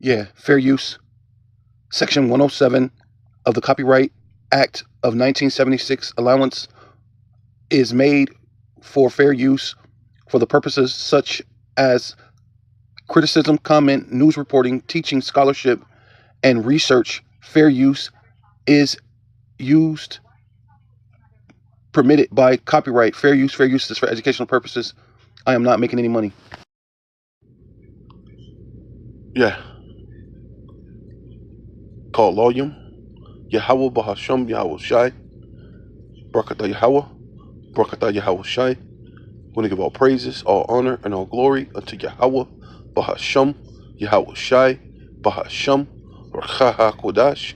Yeah, fair use. Section 107 of the Copyright Act of 1976 allowance is made for fair use for the purposes such as criticism, comment, news reporting, teaching, scholarship, and research. Fair use is used permitted by copyright. Fair use is for educational purposes. I am not making any money. Yeah. Call volume. Yahweh Bahasham Yahweh Shai. Barakatah Yahweh. Barakatah Yahweh Shai. We want to give all praises, all honor, and all glory unto Yahweh Bahasham Yahweh Shai Bahasham Rachaha Kodash.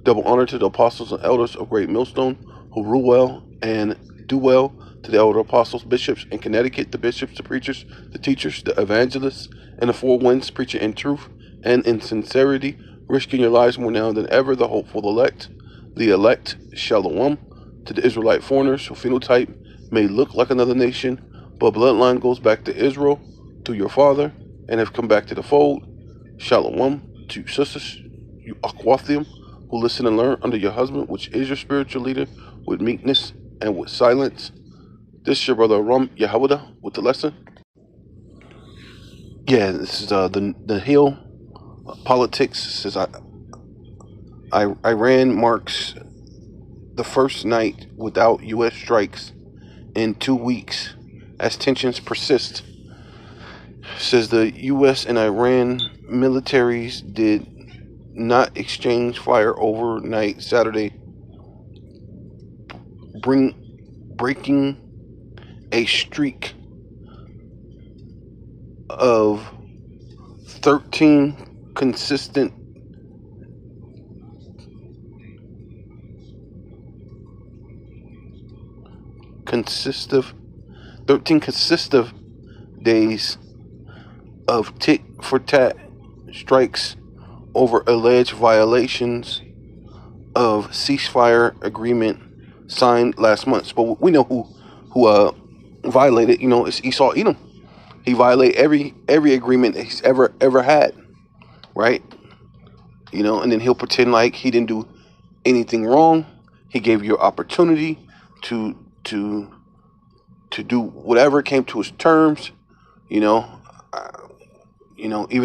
Double honor to the apostles and elders of Great Millstone who rule well and do well, to the elder apostles, bishops in Connecticut, the bishops, the preachers, the teachers, the evangelists, and the four winds, preaching in truth and in sincerity, risking your lives more now than ever, the hopeful elect, Shalom, to the Israelite foreigners who phenotype may look like another nation, but bloodline goes back to Israel through your father and have come back to the fold. Shalom to sisters, you Aquathium, who listen and learn under your husband, which is your spiritual leader, with meekness and with silence. This is your brother Rum Yehuda with the lesson. Yeah, this is the Hill politics. Says Iran marks the first night without U.S. strikes in 2 weeks as tensions persist. Says the U.S. and Iran militaries did not exchange fire overnight Saturday, breaking a streak of 13 consecutive days of tit-for-tat strikes over alleged violations of ceasefire agreement signed last month. But we know who violated. It's Esau Edom. He violated every agreement that he's ever had, right? And then he'll pretend like he didn't do anything wrong. He gave you an opportunity to do whatever came to his terms. Even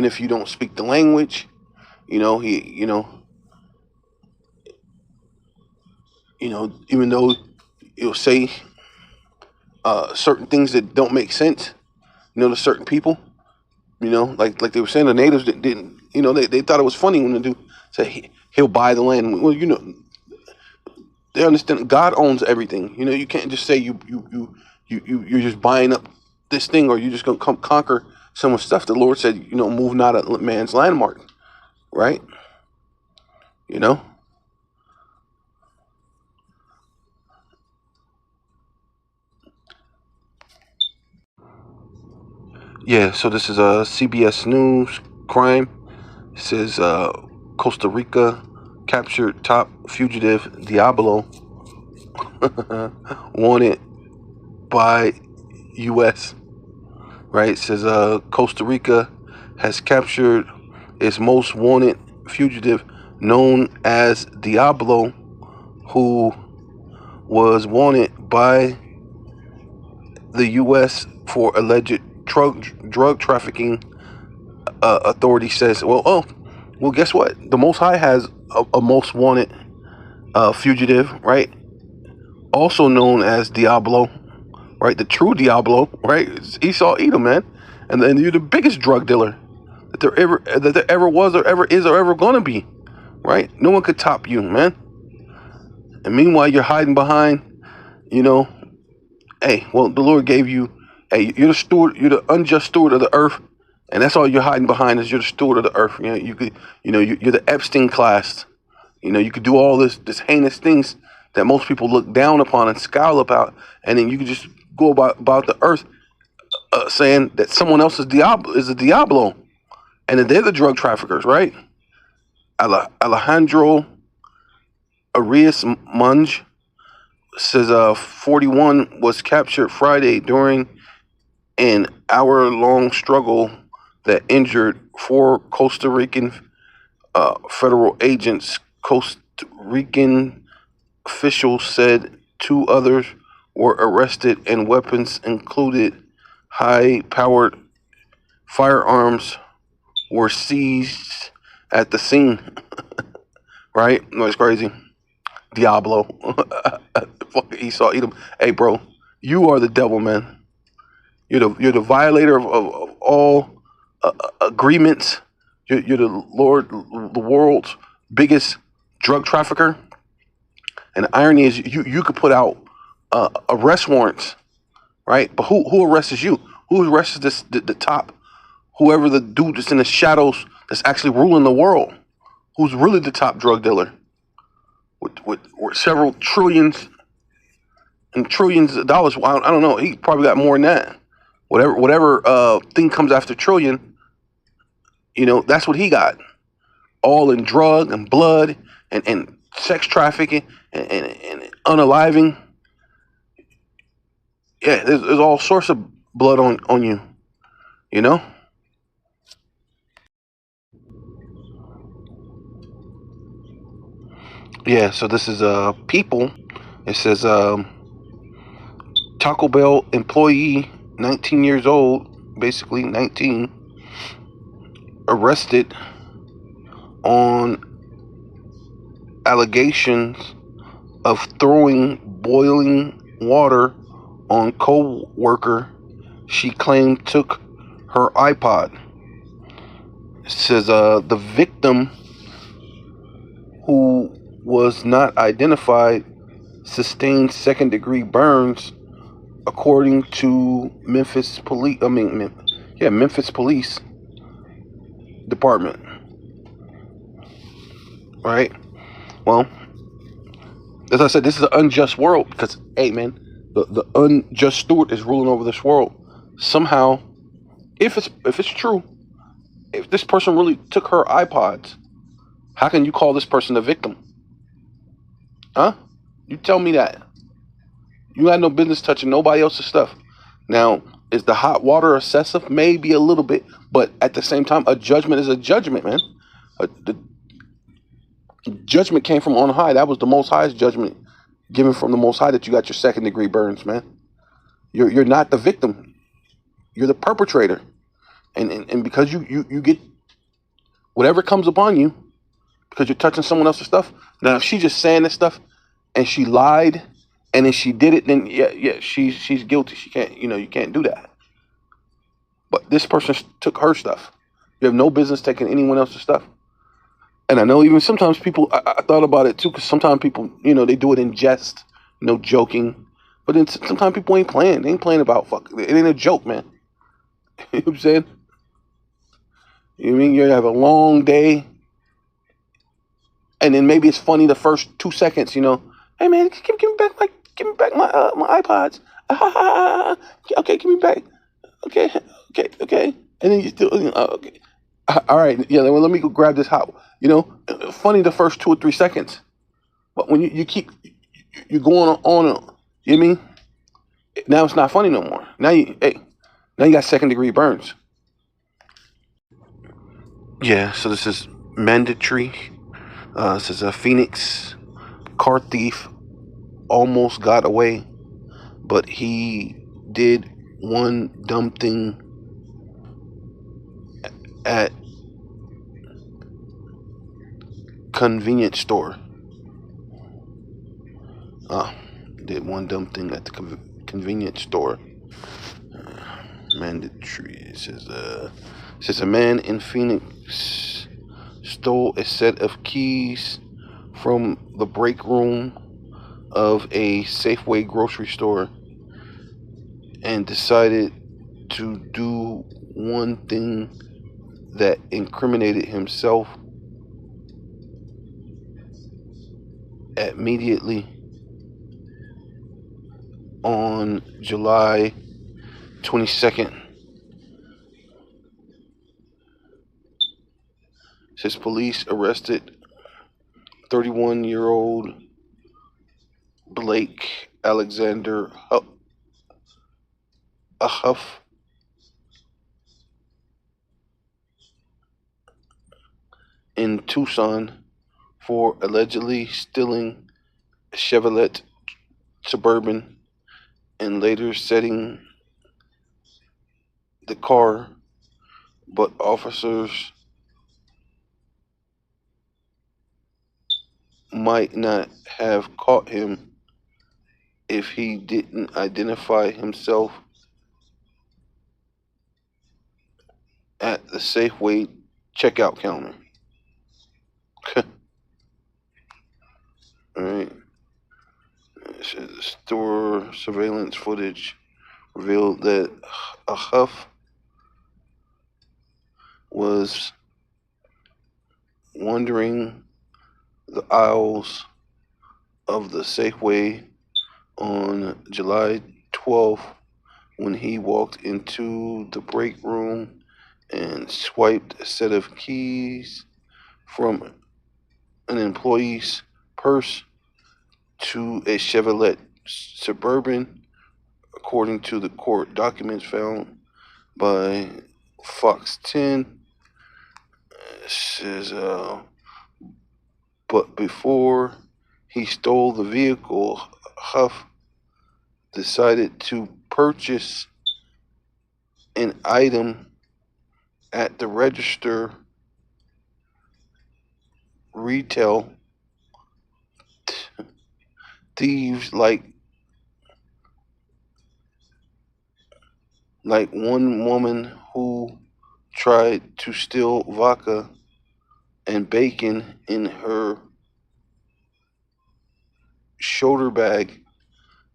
if you don't speak the language, even though you'll say certain things that don't make sense, to certain people, like they were saying, the natives didn't, they thought it was funny when the dude said he'll buy the land. Well, they understand God owns everything. You can't just say you're just buying up this thing, or you're just gonna come conquer someone's stuff. The Lord said, move not a man's landmark, right? Yeah, so this is a CBS News crime. It says Costa Rica captured top fugitive Diablo wanted by U.S. Right? It says Costa Rica has captured its most wanted fugitive, known as Diablo, who was wanted by the U.S. for alleged drug trafficking. Authority says, well, guess what? The Most High has a most wanted fugitive, right? Also known as Diablo, right? The true Diablo, right? It's Esau Edom, man. And then you're the biggest drug dealer that there ever was, or ever is, or ever gonna be, right? No one could top you, man. And meanwhile, you're hiding behind, hey, well, the Lord gave you, hey, you're the steward, you're the unjust steward of the earth, and that's all you're hiding behind, is you're the steward of the earth. You're the Epstein class. You could do all this heinous things that most people look down upon and scowl about, and then you can just go about the earth saying that someone else is a Diablo, and that they're the drug traffickers, right? Alejandro Arias Munge says 41 was captured Friday during an hour-long struggle that injured four Costa Rican federal agents. Costa Rican officials said two others were arrested and weapons, included high-powered firearms, were seized at the scene. Right? No, it's crazy. Diablo. Fucking Esau, Edom. Hey, bro, you are the devil, man. You're the violator of all agreements. You're the world's biggest drug trafficker. And the irony is, you could put out arrest warrants, right? But who arrests you? Who arrests the top? Whoever the dude that's in the shadows that's actually ruling the world. Who's really the top drug dealer? With several trillions and trillions of dollars. Well, I don't know. He probably got more than that. Whatever thing comes after trillion, that's what he got. All in drug and blood and sex trafficking and unaliving. Yeah, there's all sorts of blood on you, you know? Yeah, so this is people. It says Taco Bell employee, 19 years old, basically 19, arrested on allegations of throwing boiling water on co-worker she claimed took her iPod. It says the victim, who was not identified, sustained second-degree burns, according to Memphis Police. Memphis Police Department. Right. Well, as I said, this is an unjust world because, hey, man, the unjust steward is ruling over this world. Somehow, if it's true, if this person really took her iPods, how can you call this person a victim? Huh? You tell me that. You had no business touching nobody else's stuff. Now, is the hot water excessive? Maybe a little bit, but at the same time, a judgment is a judgment, man. The judgment came from on high. That was the Most High's judgment given from the Most High, that you got your second-degree burns, man. You're not the victim. You're the perpetrator. And because you get whatever comes upon you because you're touching someone else's stuff. Now, if she's just saying this stuff and she lied and then she did it, then yeah, she's guilty. She can't, you can't do that. But this person took her stuff. You have no business taking anyone else's stuff. And I know even sometimes people, I thought about it too, because sometimes people, they do it in jest, joking. But then sometimes people ain't playing. They ain't playing about fuck. It ain't a joke, man. You know what I'm saying? You know what I mean? You have a long day. And then maybe it's funny the first 2 seconds, Hey man, give me back my iPods. Okay, give me back. Okay. And then you still, okay. All right, yeah. Well, let me go grab this hot. Funny the first 2 or 3 seconds, but when you keep you're going on, you know what I mean? Now it's not funny no more. Now you got second-degree burns. Yeah. So this is mandatory. This is a Phoenix car thief almost got away, but he did one dumb thing at convenience store. Did one dumb thing at the convenience store. Mandatory. It says a man in Phoenix stole a set of keys from the break room of a Safeway grocery store and decided to do one thing that incriminated himself immediately on July 22nd. Says police arrested 31-year-old Blake Alexander Huff in Tucson for allegedly stealing a Chevrolet Suburban and later setting the car, but officers might not have caught him if he didn't identify himself at the Safeway checkout counter. Alright. Store surveillance footage revealed that a Huff was wandering the aisles of the Safeway on July 12th when he walked into the break room and swiped a set of keys from an employee's purse to a Chevrolet Suburban, according to the court documents found by Fox 10. It says, but before he stole the vehicle, Huff decided to purchase an item at the register retail. Thieves like one woman who tried to steal vodka and bacon in her shoulder bag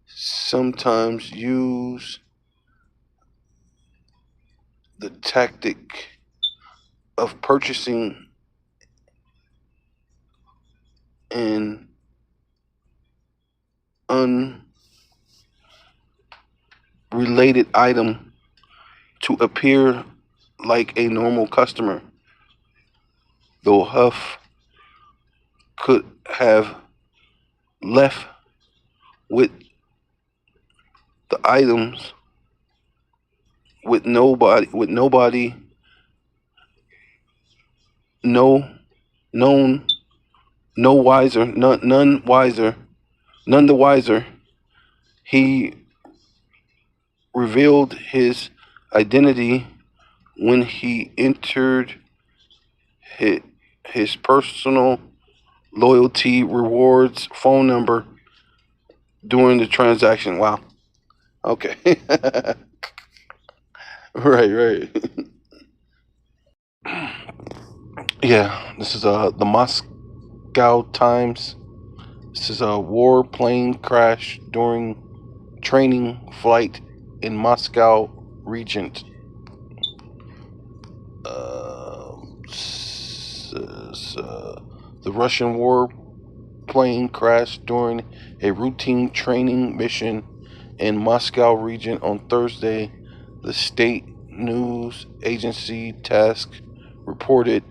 sometimes use the tactic of purchasing an unrelated item to appear like a normal customer, though Huff could have left with the items with nobody no known no wiser none the wiser. He revealed his identity when he entered his personal loyalty rewards phone number during the transaction. Wow. Okay. Right. Yeah, this is the Moscow Times. This is a warplane crash during training flight in Moscow region. The Russian warplane crashed during a routine training mission in Moscow region on Thursday, the state news agency TASS reported,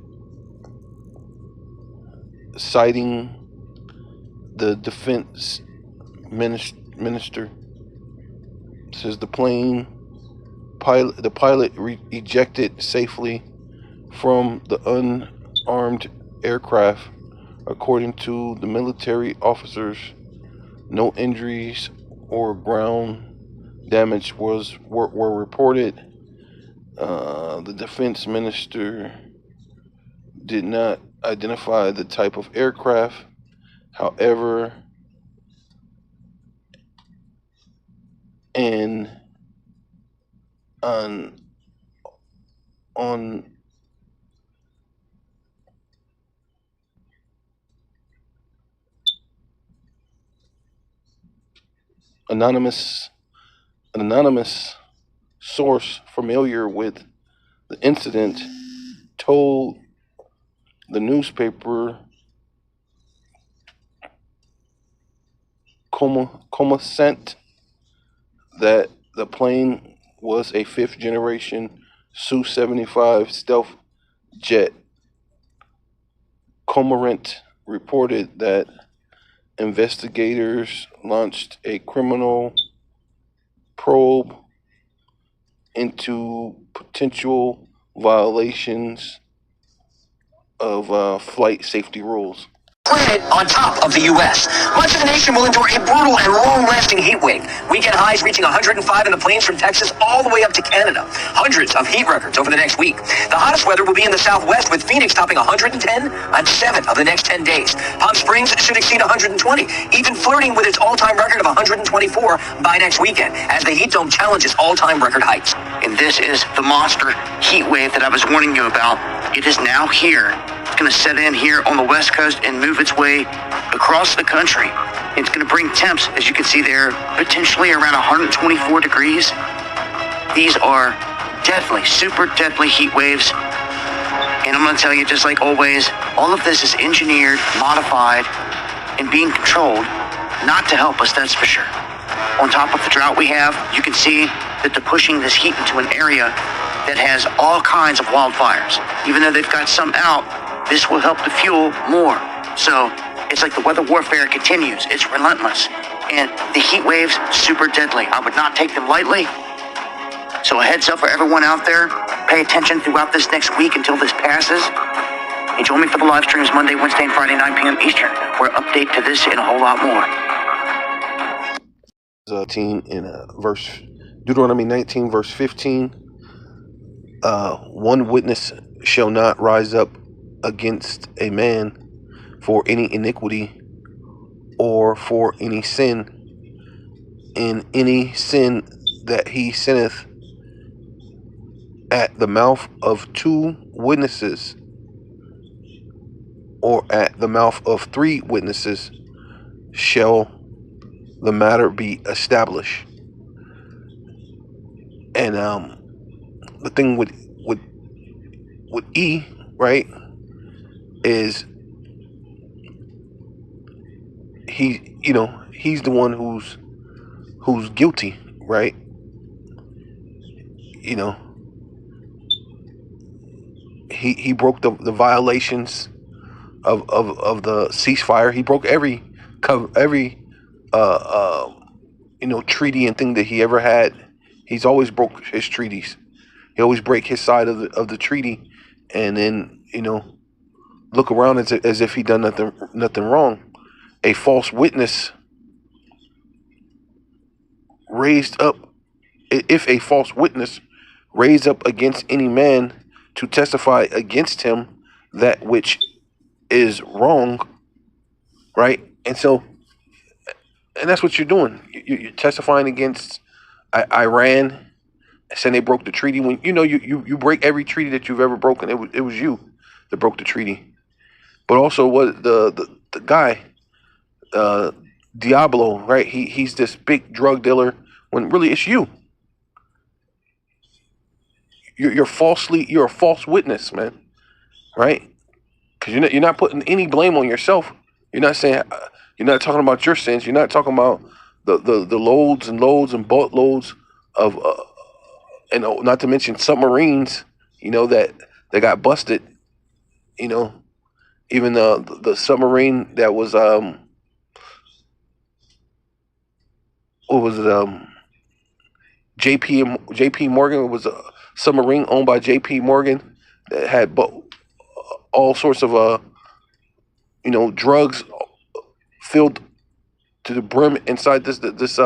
citing the defense minister. Says the pilot ejected safely from the unarmed aircraft, according to the military officers. No injuries or ground damage were reported. The defense minister did not identify the type of aircraft. However, an anonymous source familiar with the incident told the newspaper Kommersant that the plane was a fifth generation Su-75 stealth jet. Cormorant reported that investigators launched a criminal probe into potential violations flight safety rules. Planet on top of the U.S. Much of the nation will endure a brutal and long-lasting heat wave. Weekend highs reaching 105 in the plains from Texas all the way up to Canada. Hundreds of heat records over the next week. The hottest weather will be in the southwest, with Phoenix topping 110 on 7 of the next 10 days. Palm Springs should exceed 120, even flirting with its all-time record of 124 by next weekend, as the heat dome challenges all-time record heights. And this is the monster heat wave that I was warning you about. It is now here. It's going to set in here on the West Coast and move its way across the country. It's going to bring temps, as you can see there, potentially around 124 degrees. These are deadly, super deadly heat waves. And I'm going to tell you, just like always, all of this is engineered, modified, and being controlled, not to help us, that's for sure. On top of the drought we have, you can see that they're pushing this heat into an area that has all kinds of wildfires. Even though they've got some out, this will help to fuel more. So it's like the weather warfare continues. It's relentless. And the heat waves, super deadly. I would not take them lightly. So a heads up for everyone out there. Pay attention throughout this next week until this passes. And join me for the live streams Monday, Wednesday, and Friday, 9 p.m. Eastern, where I update to this and a whole lot more. Deuteronomy 19, verse 15. One witness shall not rise up against a man for any iniquity or for any sin, in any sin that he sinneth, at the mouth of 2 witnesses or at the mouth of 3 witnesses shall the matter be established. And the thing with E, right, is he's the one who's guilty, right? He broke the violations of the ceasefire. He broke every treaty and thing that he ever had. He's always broke his treaties. He always break his side of the treaty, and then look around as if he done nothing wrong. A false witness raised up, if a false witness raised up against any man to testify against him that which is wrong, right? And that's what you're doing. You're testifying against Iran, saying they broke the treaty. When you break every treaty that you've ever broken, it was you that broke the treaty. But also, what the guy, Diablo, right? He's this big drug dealer when really it's you. You're a false witness, man, right? Because you're not putting any blame on yourself. You're not saying, you're not talking about your sins. You're not talking about the loads and loads and boatloads of and not to mention submarines, that got busted. Even the submarine that was what was it? JP Morgan. It was a submarine owned by JP Morgan that had all sorts of drugs filled to the brim inside this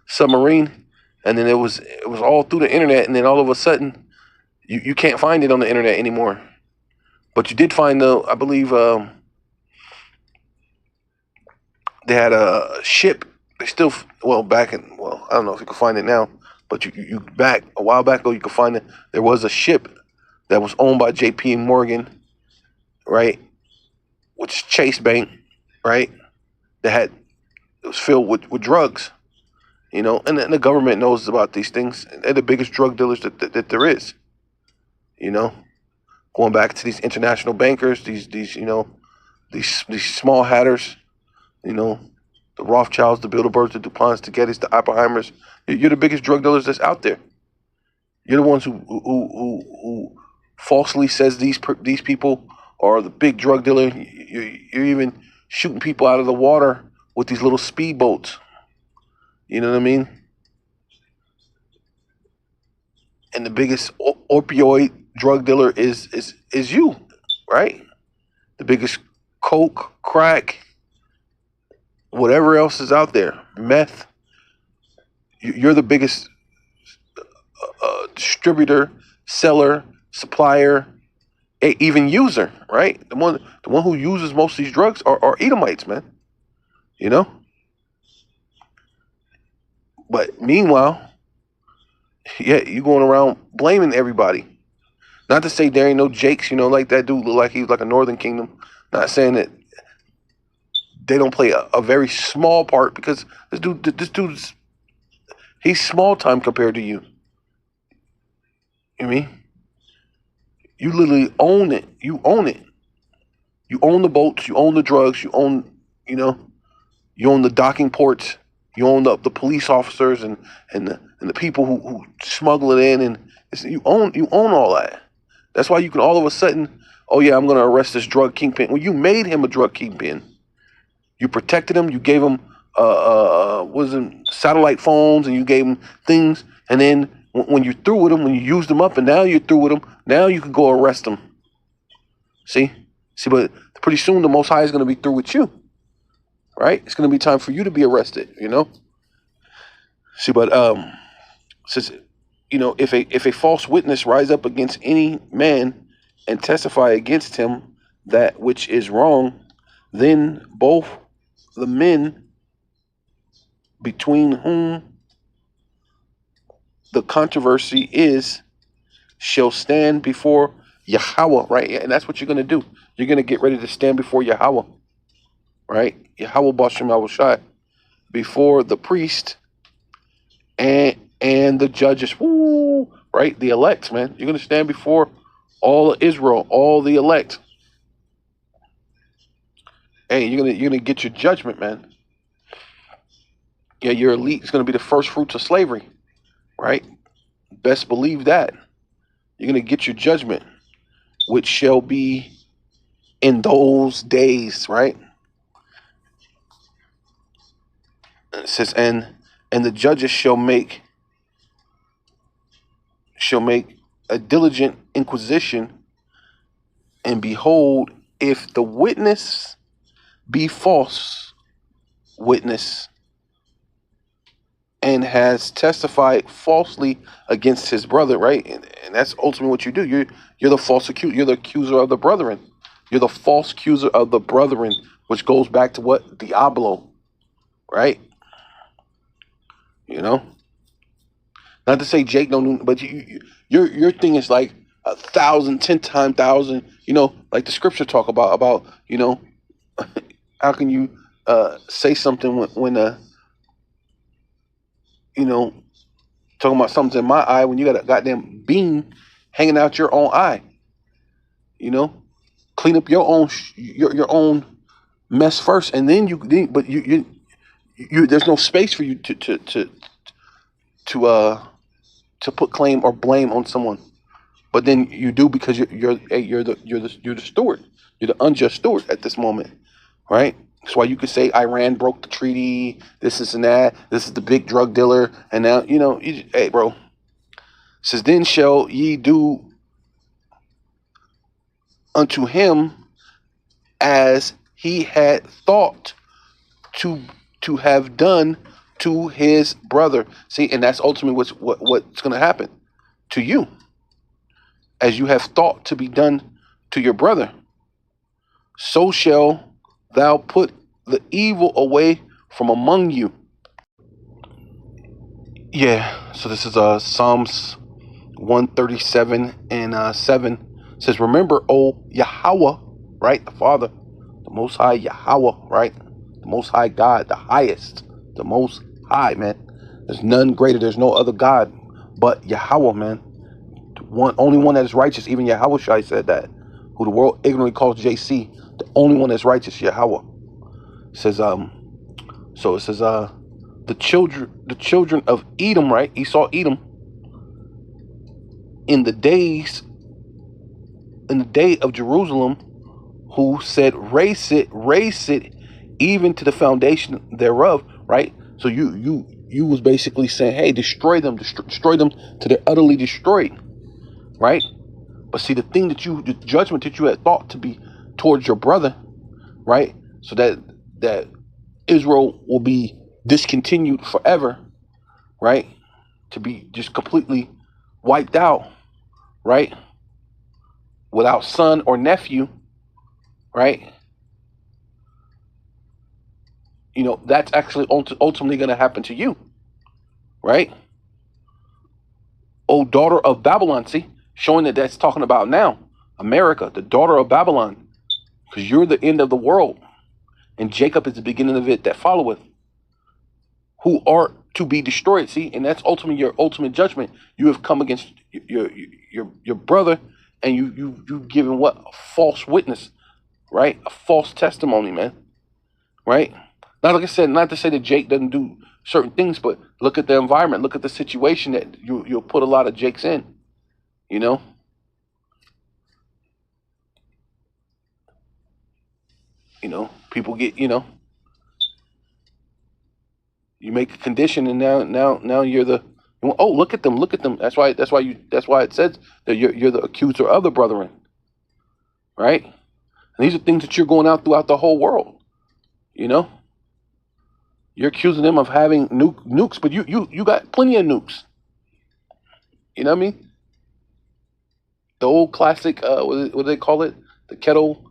submarine, and then it was all through the internet, and then all of a sudden you can't find it on the internet anymore. But you did find I believe they had a ship. They still I don't know if you can find it now, but you back a while back ago you could find it. There was a ship that was owned by JP Morgan, right, which is Chase Bank, right, it was filled with drugs, and the government knows about these things. They're the biggest drug dealers that there is, going back to these international bankers, these small hatters, the Rothschilds, the Bilderbergs, the DuPonts, the Gettys, the Oppenheimers. You're the biggest drug dealers that's out there. You're the ones who falsely says these people are the big drug dealer. You're even shooting people out of the water with these little speedboats. You know what I mean? And the biggest opioid drug dealer is you, right? the biggest coke, crack, whatever else is out there, meth. You're the biggest distributor, seller, supplier, even user, right? The one who uses most of these drugs are Edomites, man. You know? But meanwhile, yeah, you going around blaming everybody. Not to say there ain't no Jakes, you know, like that dude look like he was like a Northern Kingdom. Not saying that they don't play a very small part, because this dude's he's small time compared to you. You know what I mean? You literally own it. You own it. You own the boats. You own the drugs. You own, you know, you own the docking ports. You own the police officers and the people who smuggle it in, and you own all that. That's why you can all of a sudden, oh yeah, I'm going to arrest this drug kingpin. Well, you made him a drug kingpin. You protected him. You gave him satellite phones, and you gave him things. And then when you're through with him, when you used him up, and now you're through with him, now you can go arrest him. See, but pretty soon the Most High is going to be through with you, right? It's going to be time for you to be arrested. You know. See, but says, you know, if a false witness rise up against any man and testify against him that which is wrong, then both the men between whom the controversy is shall stand before Yahweh, right? And that's what you're going to do. You're going to get ready to stand before Yahweh, right? Yahweh Bashem Yahushai, before the priest and the judges, woo, right? The elect, man. You're going to stand before all of Israel, all the elect. Hey, you're gonna get your judgment, man. Yeah, your elite is gonna be the first fruits of slavery, right? Best believe that. You're gonna get your judgment, which shall be in those days, right? It says, and the judges shall make a diligent inquisition, and behold, if the witness be false witness and has testified falsely against his brother, right? And that's ultimately what you do. You're the false accuser. You're the accuser of the brethren. You're the false accuser of the brethren, which goes back to what? Diablo, right? You know? Not to say Jake don't do, but your thing is like 1,000, 10 times 1,000. You know, like the scripture talk about you know, how can you say something when you know, talking about something's in my eye when you got a goddamn beam hanging out your own eye? You know, clean up your own your own mess first, and then but you there's no space for you to put claim or blame on someone, but then you do, because you're the steward. You're the unjust steward at this moment, right? That's why you could say Iran broke the treaty. This is and that. This is the big drug dealer, and now you know. Hey, bro. It says, then shall ye do unto him as he had thought to have done to his brother. See, and that's ultimately what's going to happen to you, as you have thought to be done to your brother. So shall thou put the evil away from among you. Yeah, so this is Psalms 137 and 7. It says, remember, O Yahweh, right? The Father, the Most High Yahweh, right? The Most High God, the highest, the Most High, man. There's none greater. There's no other God but Yahweh, man. Only one that is righteous. Even Yahweh Shai said that, who the world ignorantly calls JC. The only one that's righteous, Yahweh. It says, so it says, the children of Edom, right? Esau, Edom, in the day of Jerusalem, who said, raise it, even to the foundation thereof, right? So you was basically saying, hey, destroy them till they're utterly destroyed, right? But see, the judgment that you had thought to be towards your brother, right? So that Israel will be discontinued forever, right? To be just completely wiped out, right? Without son or nephew, right? That's actually ultimately going to happen to you, right? Oh, daughter of Babylon, see, showing that's talking about now, America, the daughter of Babylon, because you're the end of the world, and Jacob is the beginning of it that followeth, who are to be destroyed. See, and that's ultimately your ultimate judgment. You have come against your brother, and you've given what? A false witness, right? A false testimony, man, right? Now, like I said, not to say that Jake doesn't do certain things, but look at the environment, look at the situation that you'll put a lot of Jakes in, people get, you make a condition, and now you're the, oh, look at them. That's why it says that you're the accuser of the brethren, right? And these are things that you're going out throughout the whole world, You're accusing them of having nukes, but you got plenty of nukes. You know what I mean? The old classic, what do they call it? The kettle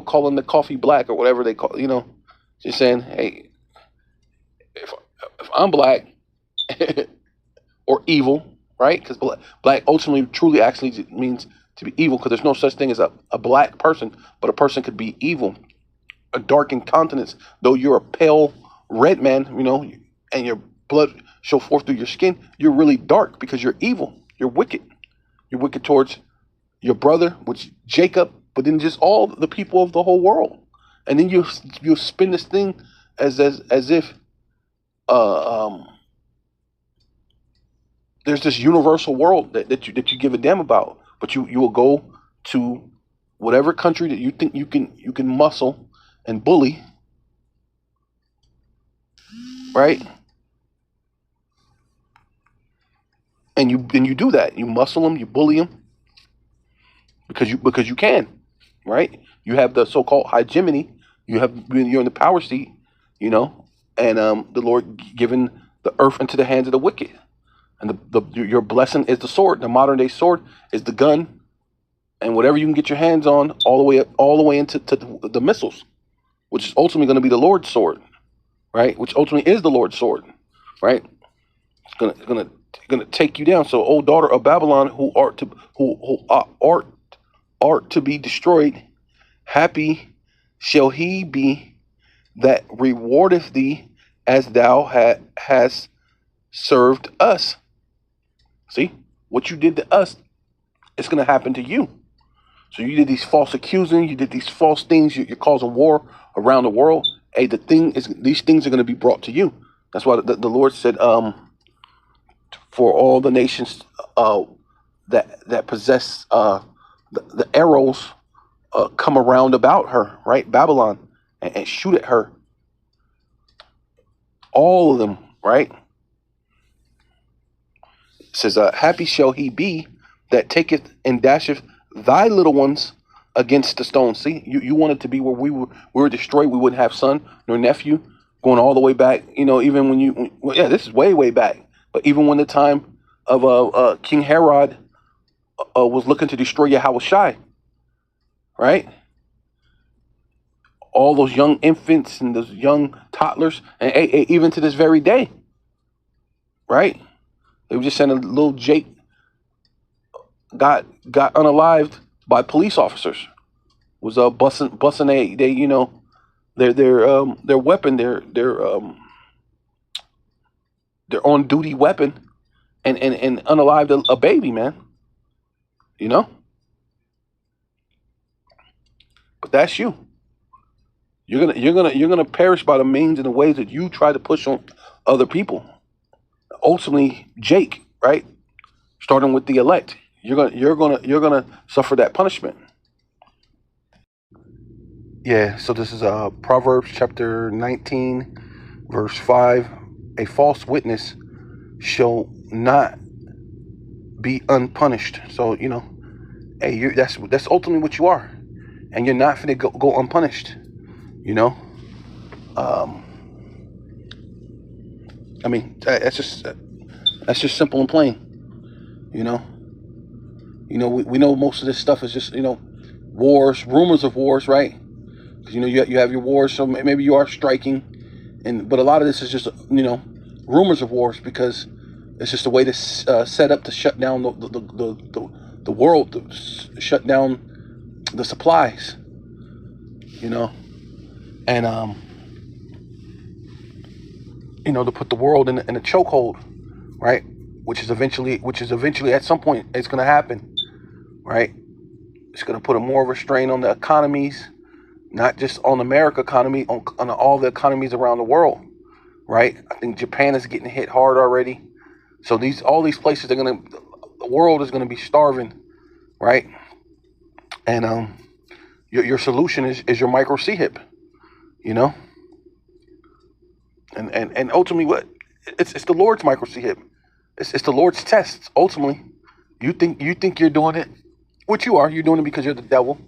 calling the coffee black, or whatever they call, just saying, hey, if I'm black or evil, right? Because black ultimately truly actually means to be evil, because there's no such thing as a black person, but a person could be evil, a darkened countenance, though you're a pale red man, and your blood show forth through your skin, you're really dark because you're evil. You're wicked. You're wicked towards your brother, which Jacob, but then just all the people of the whole world. And then you spin this thing as if there's this universal world that you give a damn about, but you will go to whatever country that you think you can muscle and bully, right? And you do that. You muscle them, you bully them, because you can, right? You have the so-called hegemony. You're in the power seat, and the Lord given the earth into the hands of the wicked, and your blessing is the sword. The modern day sword is the gun, and whatever you can get your hands on, all the way into the missiles, which is ultimately going to be the Lord's sword, right? Which ultimately is the Lord's sword, right? It's gonna take you down. So, O daughter of Babylon, who art to be destroyed, happy shall he be that rewardeth thee, as thou hast served us. See, what you did to us, it's going to happen to you. So you did these false accusing, you did these false things, you're causing war around the world. Hey, these things are going to be brought to you. That's why the Lord said, for all the nations that possess the arrows, come around about her, right? Babylon, and shoot at her. All of them, right? It says, happy shall he be that taketh and dasheth thy little ones against the stone. See, you wanted to be where we were destroyed. We wouldn't have son nor nephew, going all the way back. Even when this is way back. But even when the time of King Herod was looking to destroy Yahushua, right? All those young infants and those young toddlers, and even to this very day, right? They were just saying a little Jake got unalived by police officers. Was busting their weapon, their on duty weapon, and unalived a baby, man. But that's you. You're gonna perish by the means and the ways that you try to push on other people. Ultimately, Jake, right? Starting with the elect, you're gonna suffer that punishment. Yeah. So this is Proverbs chapter 19, verse 5. A false witness shall not be unpunished. So hey, that's ultimately what you are. and you're not finna go unpunished. You know, I mean, that's just simple and plain. You know, we know most of this stuff is just wars, rumors of wars, right? Because you have your wars, so maybe you are striking, but a lot of this is just rumors of wars, because it's just a way to set up to shut down the world, to shut down the supplies, and to put the world in a chokehold, right? Which is eventually at some point it's going to happen, right? It's going to put a more of a strain on the economies, not just on America economy, on all the economies around the world, right? I think Japan is getting hit hard already. So all these places the world is going to be starving, right? And your solution is your micro CHIP, and ultimately what it's the Lord's micro CHIP. It's the Lord's tests. Ultimately, you think you're doing it, which you're doing it because you're the devil,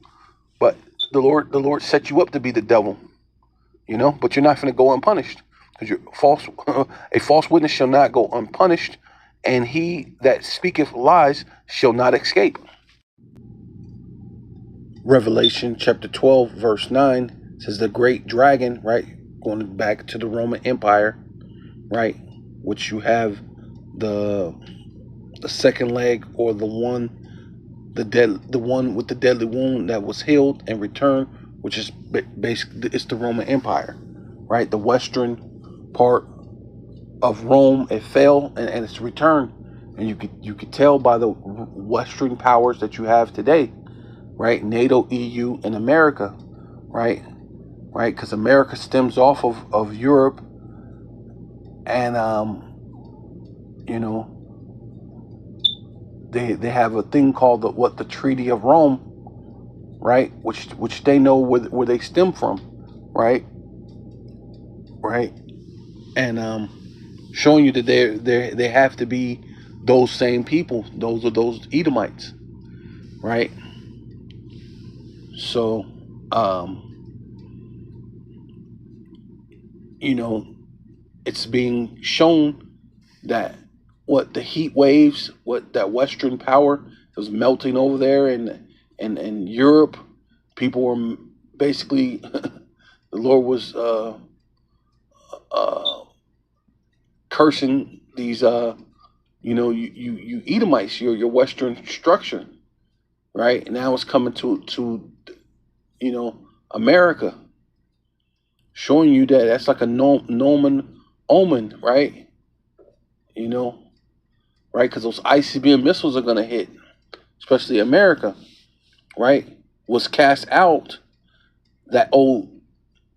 but the Lord set you up to be the devil, but you're not going to go unpunished, because a false witness shall not go unpunished, and he that speaketh lies shall not escape. Revelation chapter 12 verse 9 says the great dragon, right, going back to the Roman Empire, right, which you have the second leg, or the one with the deadly wound that was healed and returned, which is basically it's the Roman Empire, right? The western part of Rome, it fell and it's returned, and you could tell by the western powers that you have today, right? NATO, EU, and America, right? Because America stems off of Europe, and they have a thing called the Treaty of Rome, right? Which they know where they stem from, right? And showing you that they have to be those same people. Those are those Edomites, right? So it's being shown that the heat waves, what that Western power was melting over there in Europe, people were basically the Lord was cursing these you Edomites, your Western structure, right? And now it's coming to America, showing you that that's like a Norman omen, right? Right? Because those ICBM missiles are going to hit, especially America, right? Was cast out, that old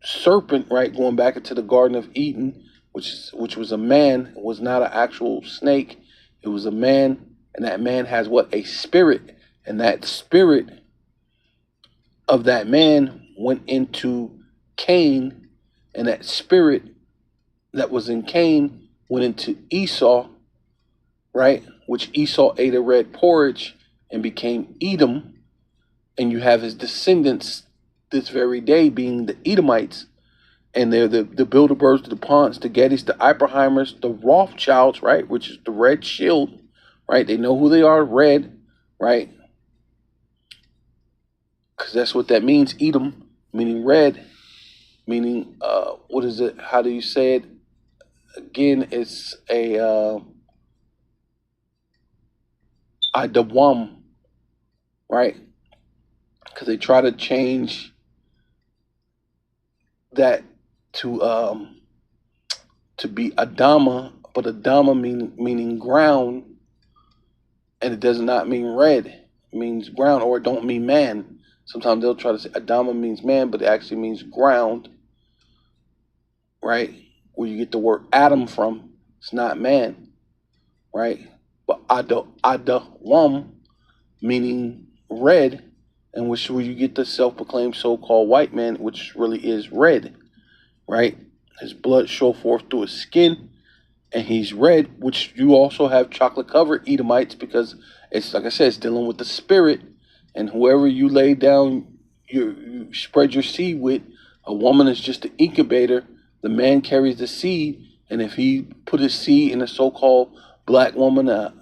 serpent, right? Going back into the Garden of Eden, which was a man. It was not an actual snake. It was a man, and that man has a spirit, and that spirit of that man went into Cain, and that spirit that was in Cain went into Esau, right? Which Esau ate a red porridge and became Edom, and you have his descendants this very day being the Edomites, and they're the Bilderbergs, the DuPonts, the Gettys, the Oppenheimers, the Rothschilds, right? Which is the red shield, right? They know who they are, red, right? Because that's what that means, Edom, meaning red, meaning, what is it? How do you say it? Again, it's a Idawam, right? Because they try to change that to be Adama, but Adama meaning ground, and it does not mean red. It means ground, or it don't mean man. Sometimes they'll try to say Adama means man, but it actually means ground, right? Where you get the word Adam from. It's not man, right? But Adawam, meaning red, and which where you get the self-proclaimed so-called white man, which really is red, right? His blood show forth through his skin, and he's red, which you also have chocolate-covered Edomites, because it's, like I said, it's dealing with the spirit, and whoever you lay down you spread your seed with. A woman is just an incubator. The man carries the seed, and if he put his seed in a so-called black woman, a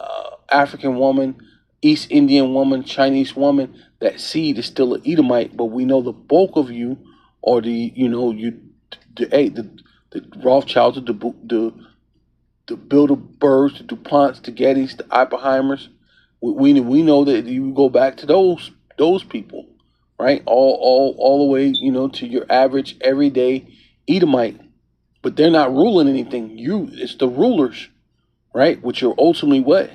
African woman, East Indian woman, Chinese woman, that seed is still an Edomite. But we know the bulk of you, or the Rothschilds, the Bilderbergs, the DuPonts, the Gettys, the Oppenheimers. We know that you go back to those people, right? All the way, to your average everyday Edomite. But they're not ruling anything. It's the rulers, right? Which are ultimately what?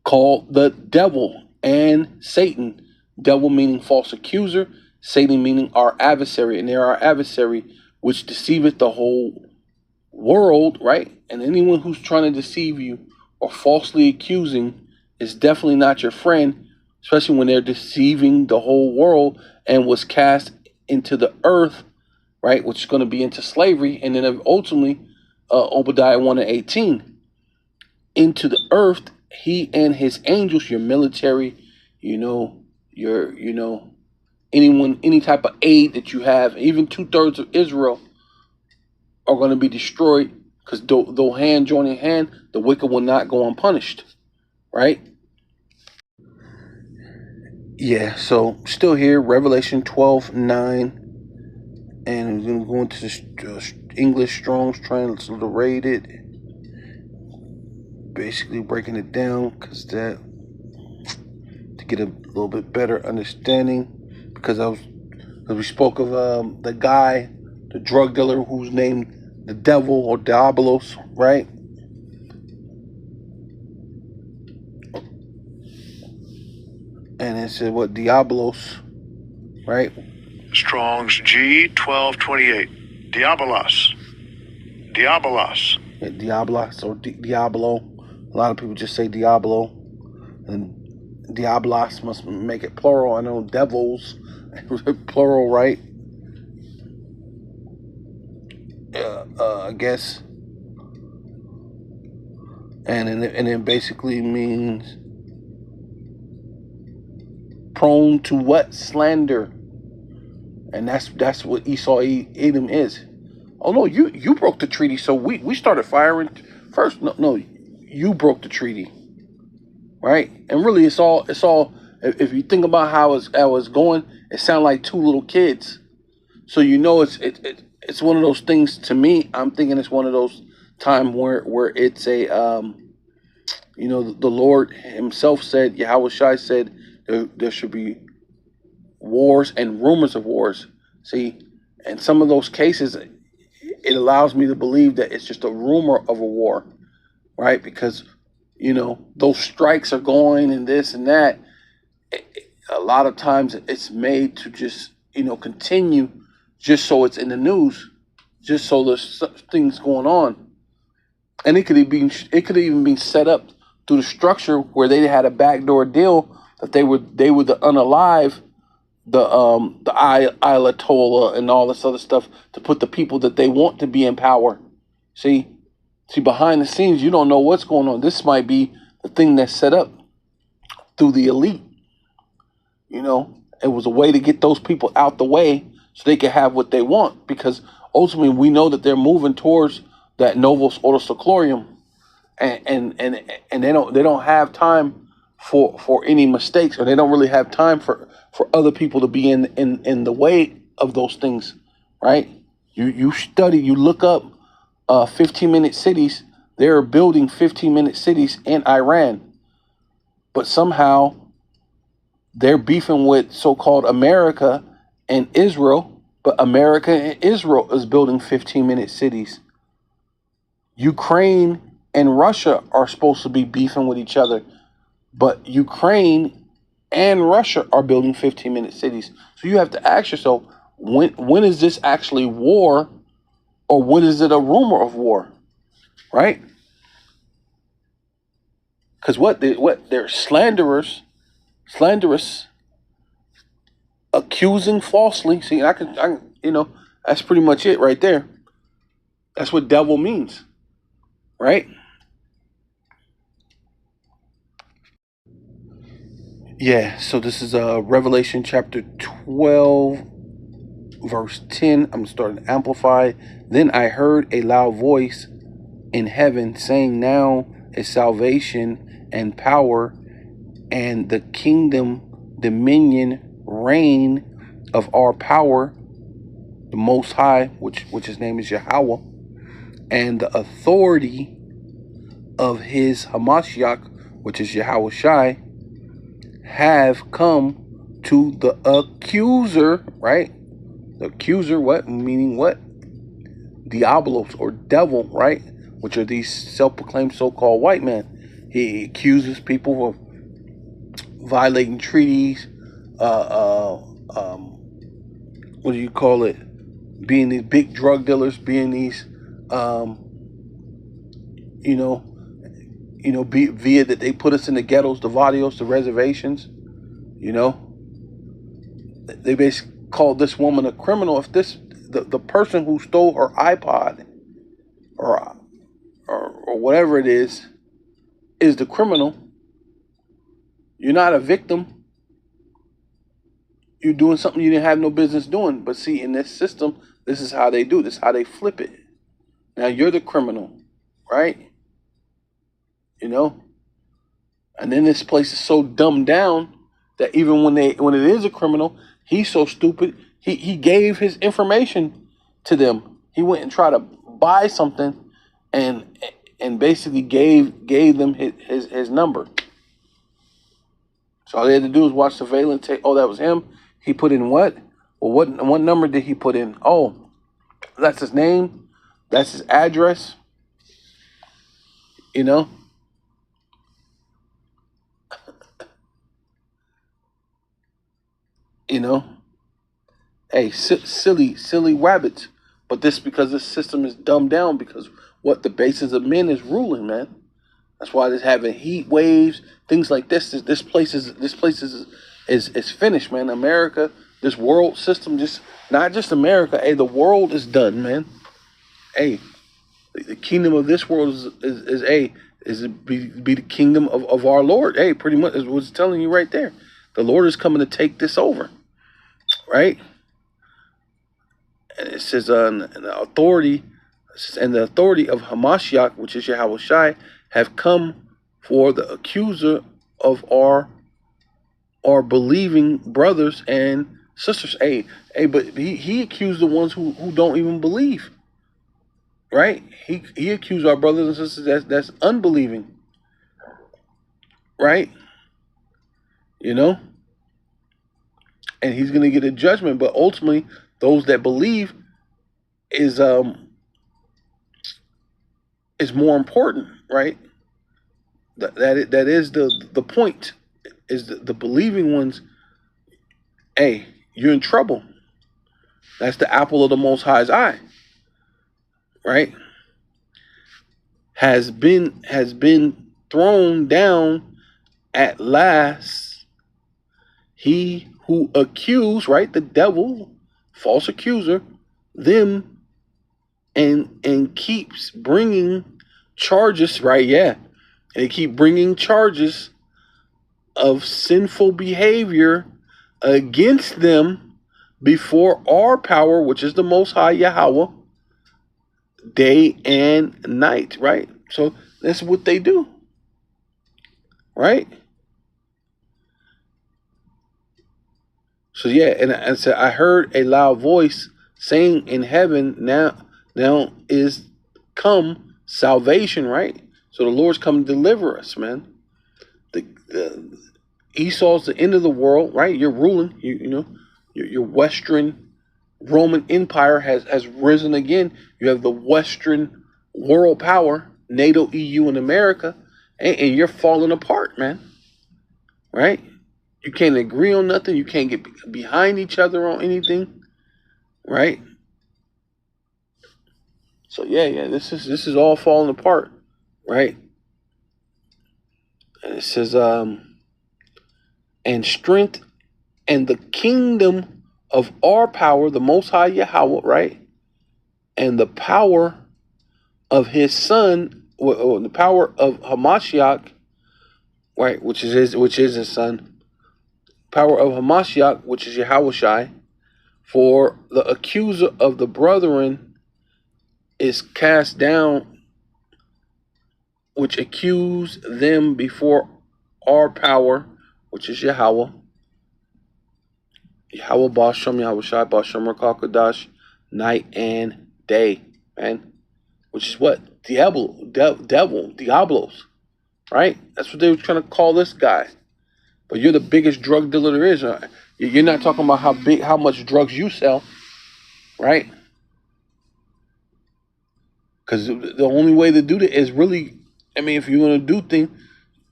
Called the devil and Satan. Devil meaning false accuser, Satan meaning our adversary, and they're our adversary, which deceiveth the whole world, right? And anyone who's trying to deceive you or falsely accusing is definitely not your friend, especially when they're deceiving the whole world and was cast into the earth, right? Which is going to be into slavery, and then ultimately, Obadiah 1:18, into the earth, he and his angels, your military, any type of aid that you have, even 2/3 of Israel are going to be destroyed, because though hand joining hand, the wicked will not go unpunished, right? Yeah, so still here, Revelation 12:9, and we're going to go into the English Strong's Translated, basically breaking it down, because to get a little bit better understanding, because we spoke of the guy, the drug dealer who's named the devil or Diabolos, right? And it said what? Diabolos, right? Strong's G1228. Diabolos. Diabolos. Yeah, Diabolos or Diablo. A lot of people just say Diablo, and Diabolos must make it plural. I know devils, plural, right? I guess. And it basically means prone to what? Slander. And that's what Esau Edom is. Oh no, you broke the treaty, so we started firing first. No, you broke the treaty, right? And really, it's all. If you think about how it's going, it sounds like two little kids. So it's one of those things. To me, I'm thinking it's one of those time where it's a the Lord Himself said, Yahweh Shai said, there should be wars and rumors of wars. See, and some of those cases, it allows me to believe that it's just a rumor of a war, right? Because those strikes are going and this and that. A lot of times it's made to just continue, just so it's in the news, just so there's things going on. And it could even be set up through the structure where they had a backdoor deal that they were the unalive, the Ayatollah and all this other stuff, to put the people that they want to be in power. See, behind the scenes, you don't know what's going on. This might be the thing that's set up through the elite. It was a way to get those people out the way so they can have what they want, because ultimately we know that they're moving towards that Novus Ordo Seclorum, and they don't have time for any mistakes, or they don't really have time for other people to be in the way of those things, right? You study, you look up 15-minute cities. They're building 15-minute cities in Iran, but somehow they're beefing with so-called America and Israel, but America and Israel is building 15-minute cities. Ukraine and Russia are supposed to be beefing with each other, but Ukraine and Russia are building 15-minute cities. So you have to ask yourself, when is this actually war, or when is it a rumor of war, right? Because they're slanderous, accusing falsely. See, I can that's pretty much it right there. That's what devil means, right? Yeah, so this is Revelation chapter 12, verse 10. I'm starting to amplify. Then I heard a loud voice in heaven saying, now is salvation and power and the kingdom, dominion, reign of our power, the Most High, which his name is Yahweh, and the authority of his Hamashiach, which is Yahweh Shai, have come to the accuser, right? The accuser, what? Meaning what? Diabolos, or devil, right? Which are these self-proclaimed so-called white men. He accuses people of violating treaties, what do you call it? Being these big drug dealers, being these, via that they put us in the ghettos, the barrios, the reservations. They basically called this woman a criminal. If the person who stole her iPod or whatever it is the criminal, you're not a victim. You're doing something you didn't have no business doing. But see, in this system, this is how they do. This is how they flip it. Now you're the criminal, right? And then this place is so dumbed down that even when it is a criminal, he's so stupid. He gave his information to them. He went and tried to buy something, and basically gave them his number. So all they had to do was watch surveillance tape. Oh, that was him. He put in what? Well, what number did he put in? Oh, that's his name. That's his address. Hey, silly rabbits. But this because this system is dumbed down because what the basis of men is ruling, man. That's why they're having heat waves, things like this. This place is finished, man. America, this world system, just not just America. Hey, the world is done, man. Hey, the kingdom of this world is be the kingdom of our Lord. Hey, pretty much is what's telling you right there. The Lord is coming to take this over, right? And it says, the authority of Hamashiach, which is Yahweh Shai, have come for the accuser of our believing brothers and sisters. Hey, but he accused the ones who don't even believe. Right? He accused our brothers and sisters that's unbelieving. Right? And he's gonna get a judgment, but ultimately those that believe is more important, right? That is the point. Is the believing ones, hey, you're in trouble. That's the apple of the Most High's eye, right? Has been thrown down at last. He who accused, right, the devil, false accuser, them, and keeps bringing charges, right? Yeah, and they keep bringing charges of sinful behavior against them before our power, which is the Most High Yahweh, day and night, right? So that's what they do, right? So yeah, and so I heard a loud voice saying in heaven, now is come salvation, right? So the Lord's come to deliver us, man. The Esau's the end of the world, right? You're ruling, your Western Roman Empire has risen again. You have the Western world power, NATO, EU, and America, and you're falling apart, man. Right? You can't agree on nothing. You can't get behind each other on anything, right? So yeah, this is all falling apart, right? And it says, and strength and the kingdom of our power, the Most High Yahweh, right? And the power of His Son, or the power of Hamashiach, right? Which is his son. power of Hamashiach, which is Yahushai, for the accuser of the brethren is cast down, which accuse them before our power, which is Yahweh. Yahweh Basham, Yahushai Basham Rakakadash, night and day, man. Which is what? Diablos, right? That's what they were trying to call this guy. But you're the biggest drug dealer there is. You're not talking about how much drugs you sell, right? Because the only way to do that is really, I mean, if you're going to do things,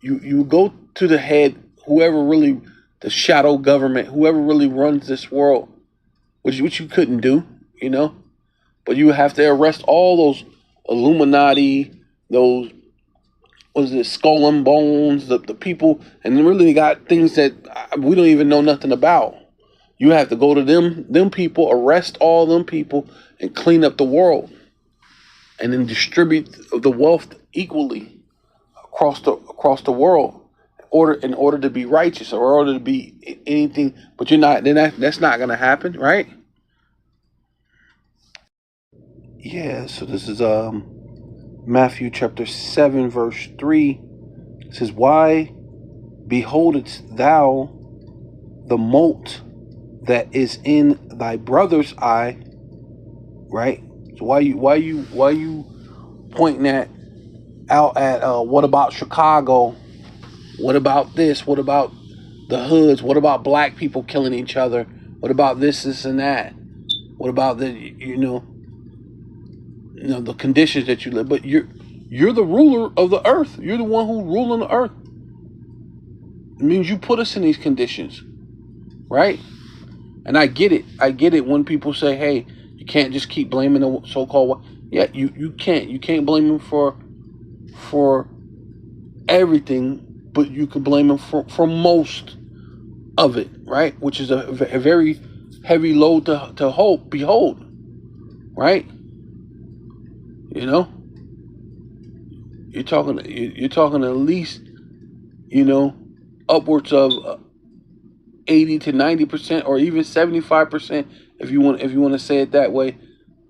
you go to the head, whoever really, the shadow government, whoever really runs this world, which you couldn't do, you know? But you have to arrest all those Illuminati, those, what is it, Skull and Bones, the people, and then really got things that we don't even know nothing about. You have to go to them people, arrest all them people, and clean up the world, and then distribute the wealth equally across the world, in order to be righteous, or in order to be anything. But you're not. Then that's not going to happen, right? Yeah. So this is Matthew chapter 7 verse 3. It says, "Why beholdest thou the mote that is in thy brother's eye?" Right. So why you pointing out at what about Chicago? What about this? What about the hoods? What about black people killing each other? What about this and that? What about the the conditions that you live? But you're the ruler of the earth. You're the one who ruling the earth. It means you put us in these conditions, right? And I get it. I get it when people say, "Hey, you can't just keep blaming the so-called." Yeah, you can't. You can't blame them for everything, but you can blame them for most of it, right? Which is a very heavy load to behold, right? You know, you're talking at least, upwards of 80 to 90%, or even 75%, if you want to say it that way,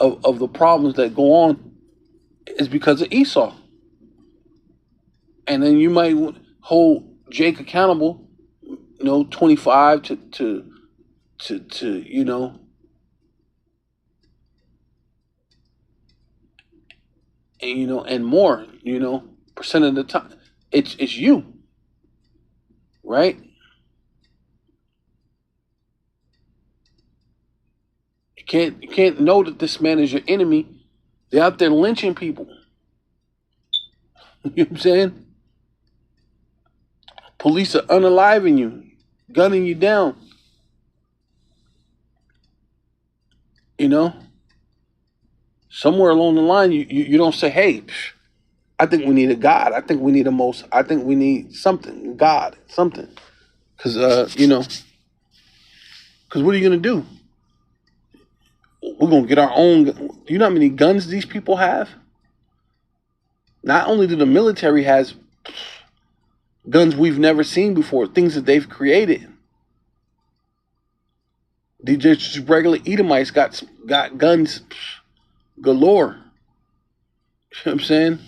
of the problems that go on is because of Esau. And then you might hold Jake accountable, 25 to and more, percent of the time, it's you, right? You can't know that this man is your enemy. They're out there lynching people. You know what I'm saying? Police are unaliving you, gunning you down. Somewhere along the line, you don't say, "Hey, I think we need a God. I think we need I think we need something, God, something." Because, because what are you going to do? We're going to get our own. Do you know how many guns these people have? Not only do the military has guns we've never seen before, things that they've created. These just regular Edomites got guns galore. You know what I'm saying?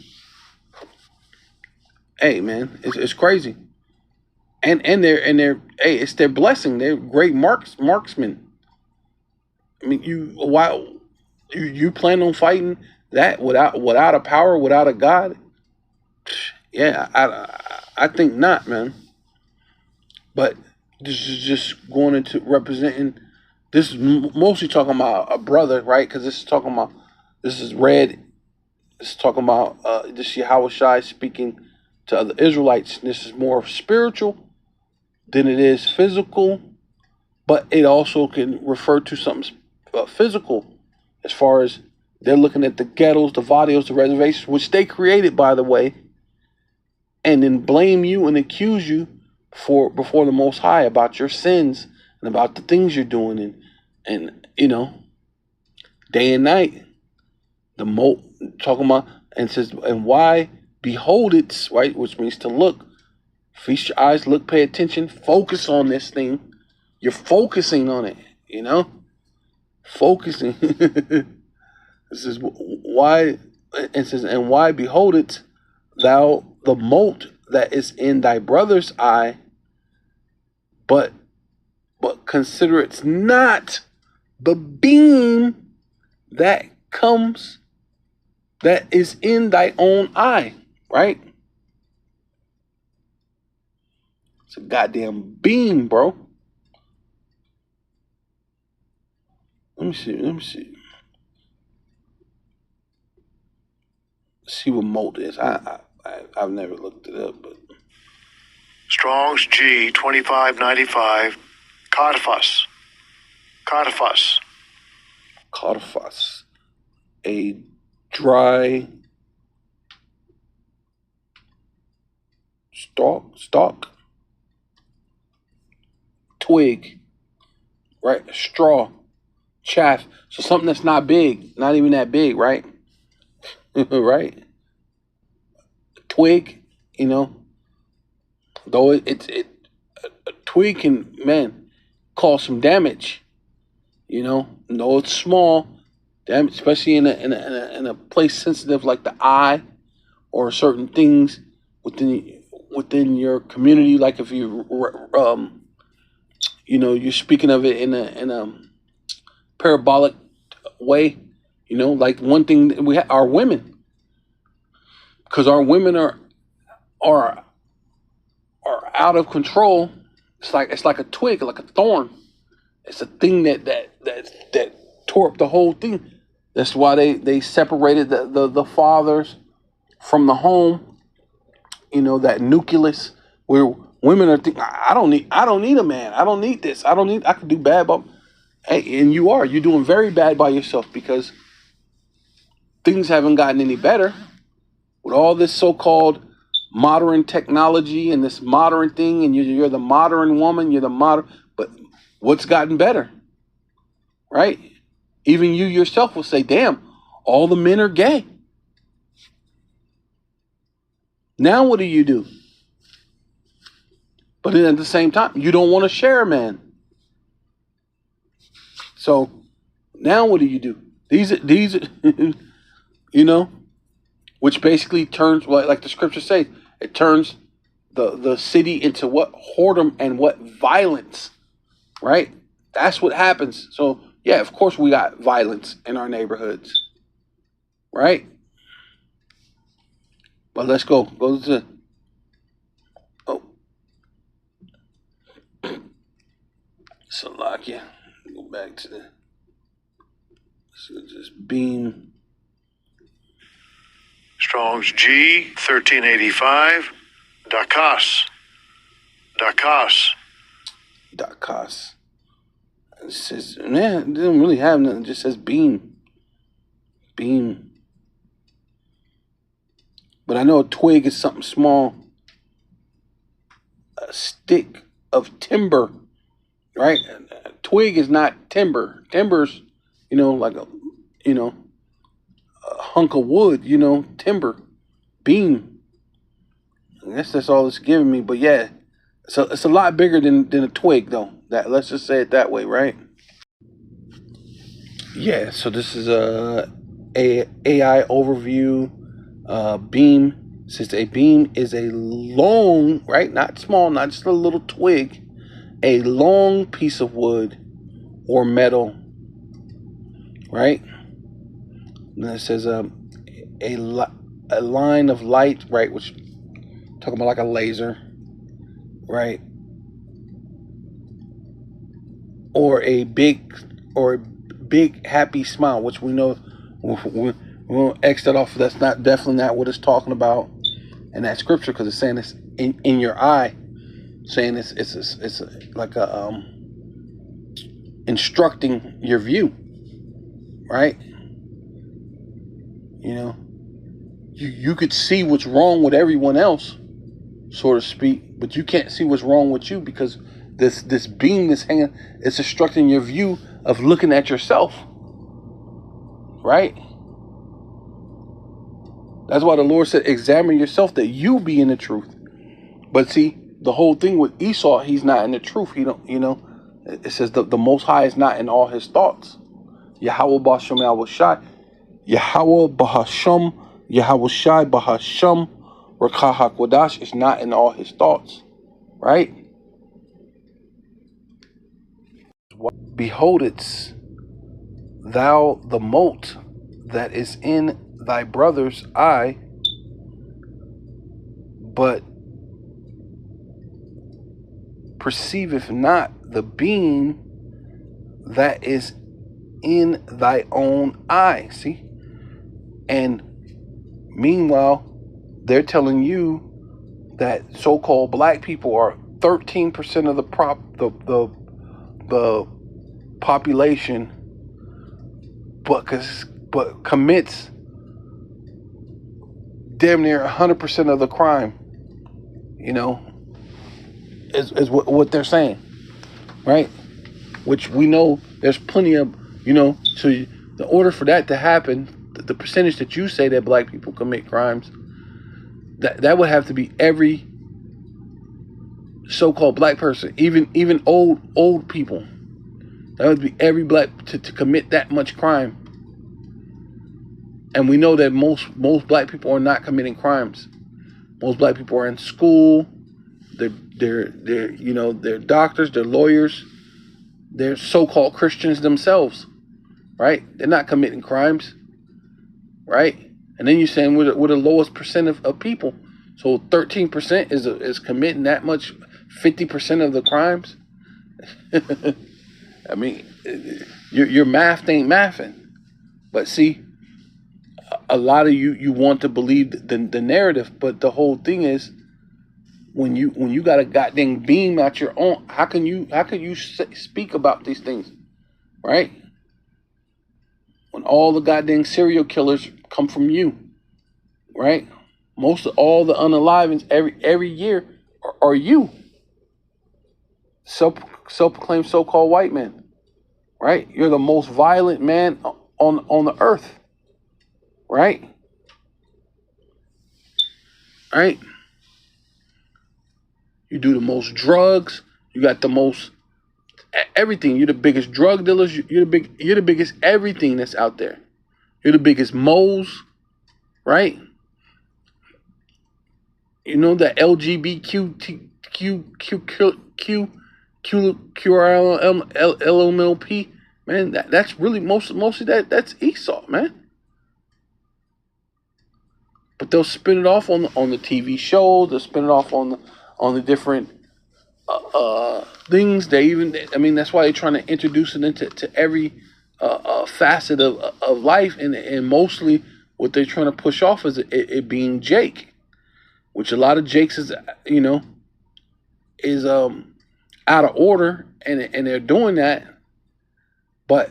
Hey, man, it's crazy. And they're hey, it's their blessing. They're great marksmen. I mean, you plan on fighting that without a power, without a God? Yeah, I think not, man. But this is just going into representing. This is mostly talking about a brother, right? Because this is red. This is talking about this Yahushai speaking to other Israelites. This is more spiritual than it is physical, but it also can refer to something physical, as far as they're looking at the ghettos, the vadios, the reservations, which they created, by the way, and then blame you and accuse you before the Most High about your sins and about the things you're doing, and day and night. The talking about, and says, and why behold it, right, which means to look. Feast your eyes, look, pay attention, focus on this thing, You're focusing on it, you know? Focusing. This is why it says, and why beholdest thou the mote that is in thy brother's eye, but consider it's not the beam that is in thy own eye, right? It's a goddamn beam, bro. Let me see. See what mote is. I've never looked it up, but Strong's G 2595. Codifus. caudiphos, a dry stalk, twig, right? Straw, chaff. So something that's not big, not even that big, right? Right? Twig, you know. Though a twig can, man, cause some damage. You know, though it's small, damage, especially in a place sensitive like the eye, or certain things within your community. Like if you you're speaking of it in a parabolic way. You know, like one thing that we are women, because our women are out of control. It's like a twig, like a thorn. It's a thing that tore up the whole thing. That's why they separated the fathers from the home. You know, that nucleus where women are thinking, I don't need a man. I don't need this. I can do bad by. Hey, and you're doing very bad by yourself, because things haven't gotten any better with all this so-called modern technology and this modern thing, and you're the modern woman, but what's gotten better, right? Even you yourself will say, damn, all the men are gay. Now what do? But then at the same time, you don't want to share a man. So now what do? These you know, which basically turns, like the scripture says, it turns the city into what? Whoredom and what? Violence, right? That's what happens. So yeah, of course we got violence in our neighborhoods, right? But let's go to Salakia. Go back to this beam. Strong's G 1385. Dakas. It says, man, it doesn't really have nothing. It just says beam. But I know a twig is something small. A stick of timber, right? A twig is not timber. Timber's, like a hunk of wood, timber, beam. I guess that's all it's giving me. But yeah, so it's a lot bigger than a twig, though. Let's just say it that way, right? Yeah. So this is a AI overview. Beam. Since a beam is a long, right, not small, not just a little twig, a long piece of wood or metal, right? And then it says a line of light, right, which talking about like a laser, right? Or a big happy smile, which we know we won't X that off. That's definitely not what it's talking about in that scripture, because it's saying it's in your eye, saying it's like a instructing your view, right? You could see what's wrong with everyone else, so to speak, but you can't see what's wrong with you, because this beam that's hanging, it's instructing your view of looking at yourself, right? That's why the Lord said, examine yourself that you be in the truth. But see, the whole thing with Esau, he's not in the truth. He don't, It says the Most High is not in all his thoughts. Yahweh B'Hashem Yahweh Shai. Yahweh B'Hashem Yahweh Shai B'Hashem Rakah HaKodash is not in all his thoughts. Right? Beholdest thou the mote that is in thy brother's eye, but perceiveth not the beam that is in thy own eye. See? And meanwhile, they're telling you that so-called black people are 13% of the population, but commits damn near 100% of the crime. You know, is what they're saying, right? Which we know there's plenty of, you know, so the order for that to happen, the percentage that you say that black people commit crimes, that would have to be every so-called black person, even old people. That would be every black to commit that much crime. And we know that most black people are not committing crimes. Most black people are in school. They're you know, they're doctors, they're lawyers, they're so-called Christians themselves, right? They're not committing crimes, right? And then you're saying we're the lowest percent of people. So 13% is committing that much, 50% of the crimes. I mean, your math ain't mathing. But see, a lot of you want to believe the narrative, but the whole thing is, when you got a goddamn beam out your own, how can you speak about these things, right? When all the goddamn serial killers come from you, right? Most of all the unalivings every year are you, self-proclaimed so-called white men, right? You're the most violent man on the earth, right? Right? You do the most drugs. You got the most everything. You're the biggest drug dealers. You're the biggest everything that's out there. You're the biggest moles, right? You know that LGBTQRLMLP, man. That's really mostly that's Esau, man. But they'll spin it off on the TV shows. They'll spin it off on the different things. That's why they're trying to introduce it into every facet of life, and mostly what they're trying to push off is it being Jake, which a lot of Jakes is out of order, and they're doing that. But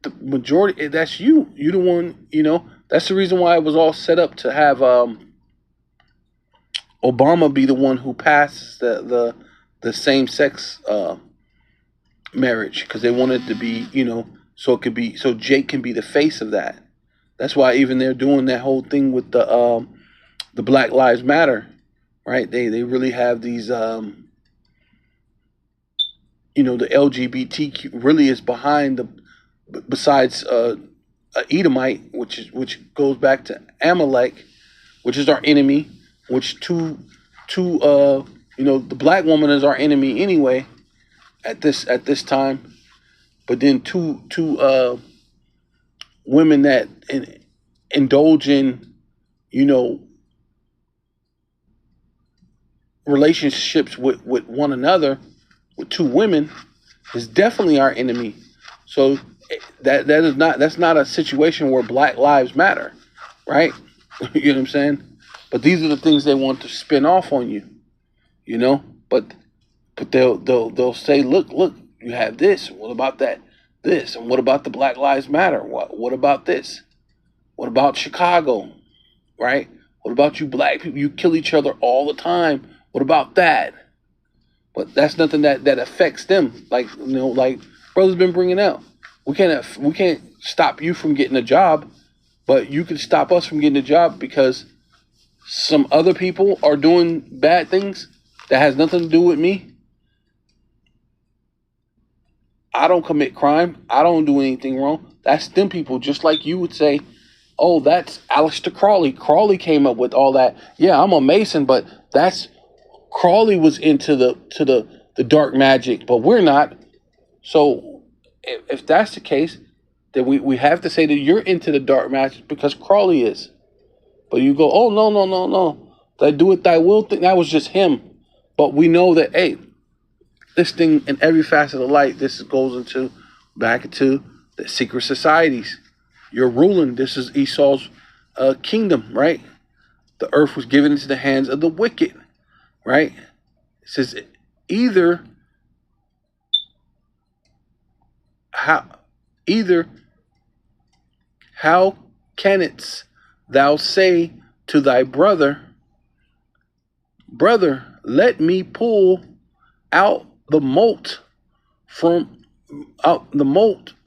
the majority, that's you. You're the one, you know. That's the reason why it was all set up to have Obama be the one who passed the same-sex marriage, because they wanted to be, you know, so Jake can be the face of that. That's why even they're doing that whole thing with the Black Lives Matter, right? They really have these, you know, the LGBTQ really is behind besides Edomite, which goes back to Amalek, which is our enemy. Which you know, the black woman is our enemy anyway at this time. But then two women that indulge in, you know, relationships with one another, with two women, is definitely our enemy. So that's not a situation where Black Lives Matter, right? You know what I'm saying? But these are the things they want to spin off on you, you know. But they'll say, look, you have this. What about that? This, and what about the Black Lives Matter? What about this? What about Chicago, right? What about you black people? You kill each other all the time. What about that? But that's nothing that affects them. Like, you know, like brother's been bringing out. We can't stop you from getting a job, but you can stop us from getting a job because some other people are doing bad things that has nothing to do with me. I don't commit crime. I don't do anything wrong. That's them people. Just like you would say, oh, that's Aleister Crowley. Crowley came up with all that. Yeah, I'm a Mason, but that's Crowley was into the dark magic, but we're not. So if that's the case, then we have to say that you're into the dark magic because Crowley is. But you go, oh, no. That do it thy will thing, that was just him. But we know that, hey, this thing in every facet of life, this goes back into the secret societies. You're ruling. This is Esau's kingdom, right? The earth was given into the hands of the wicked, right? It says either how canst thou say to thy brother, let me pull out the mote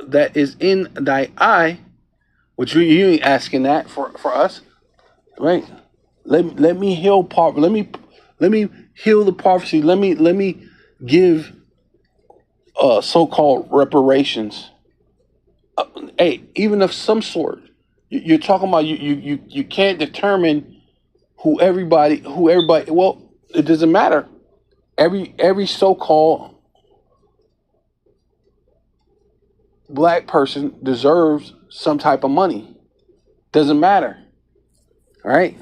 that is in thy eye, which you ain't asking that for us, right? Let me heal poverty. Let me heal the poverty. Let me give so-called reparations. Hey, even of some sort. You're talking about you can't determine who everybody. Well, it doesn't matter. Every so-called black person deserves some type of money. Doesn't matter, right?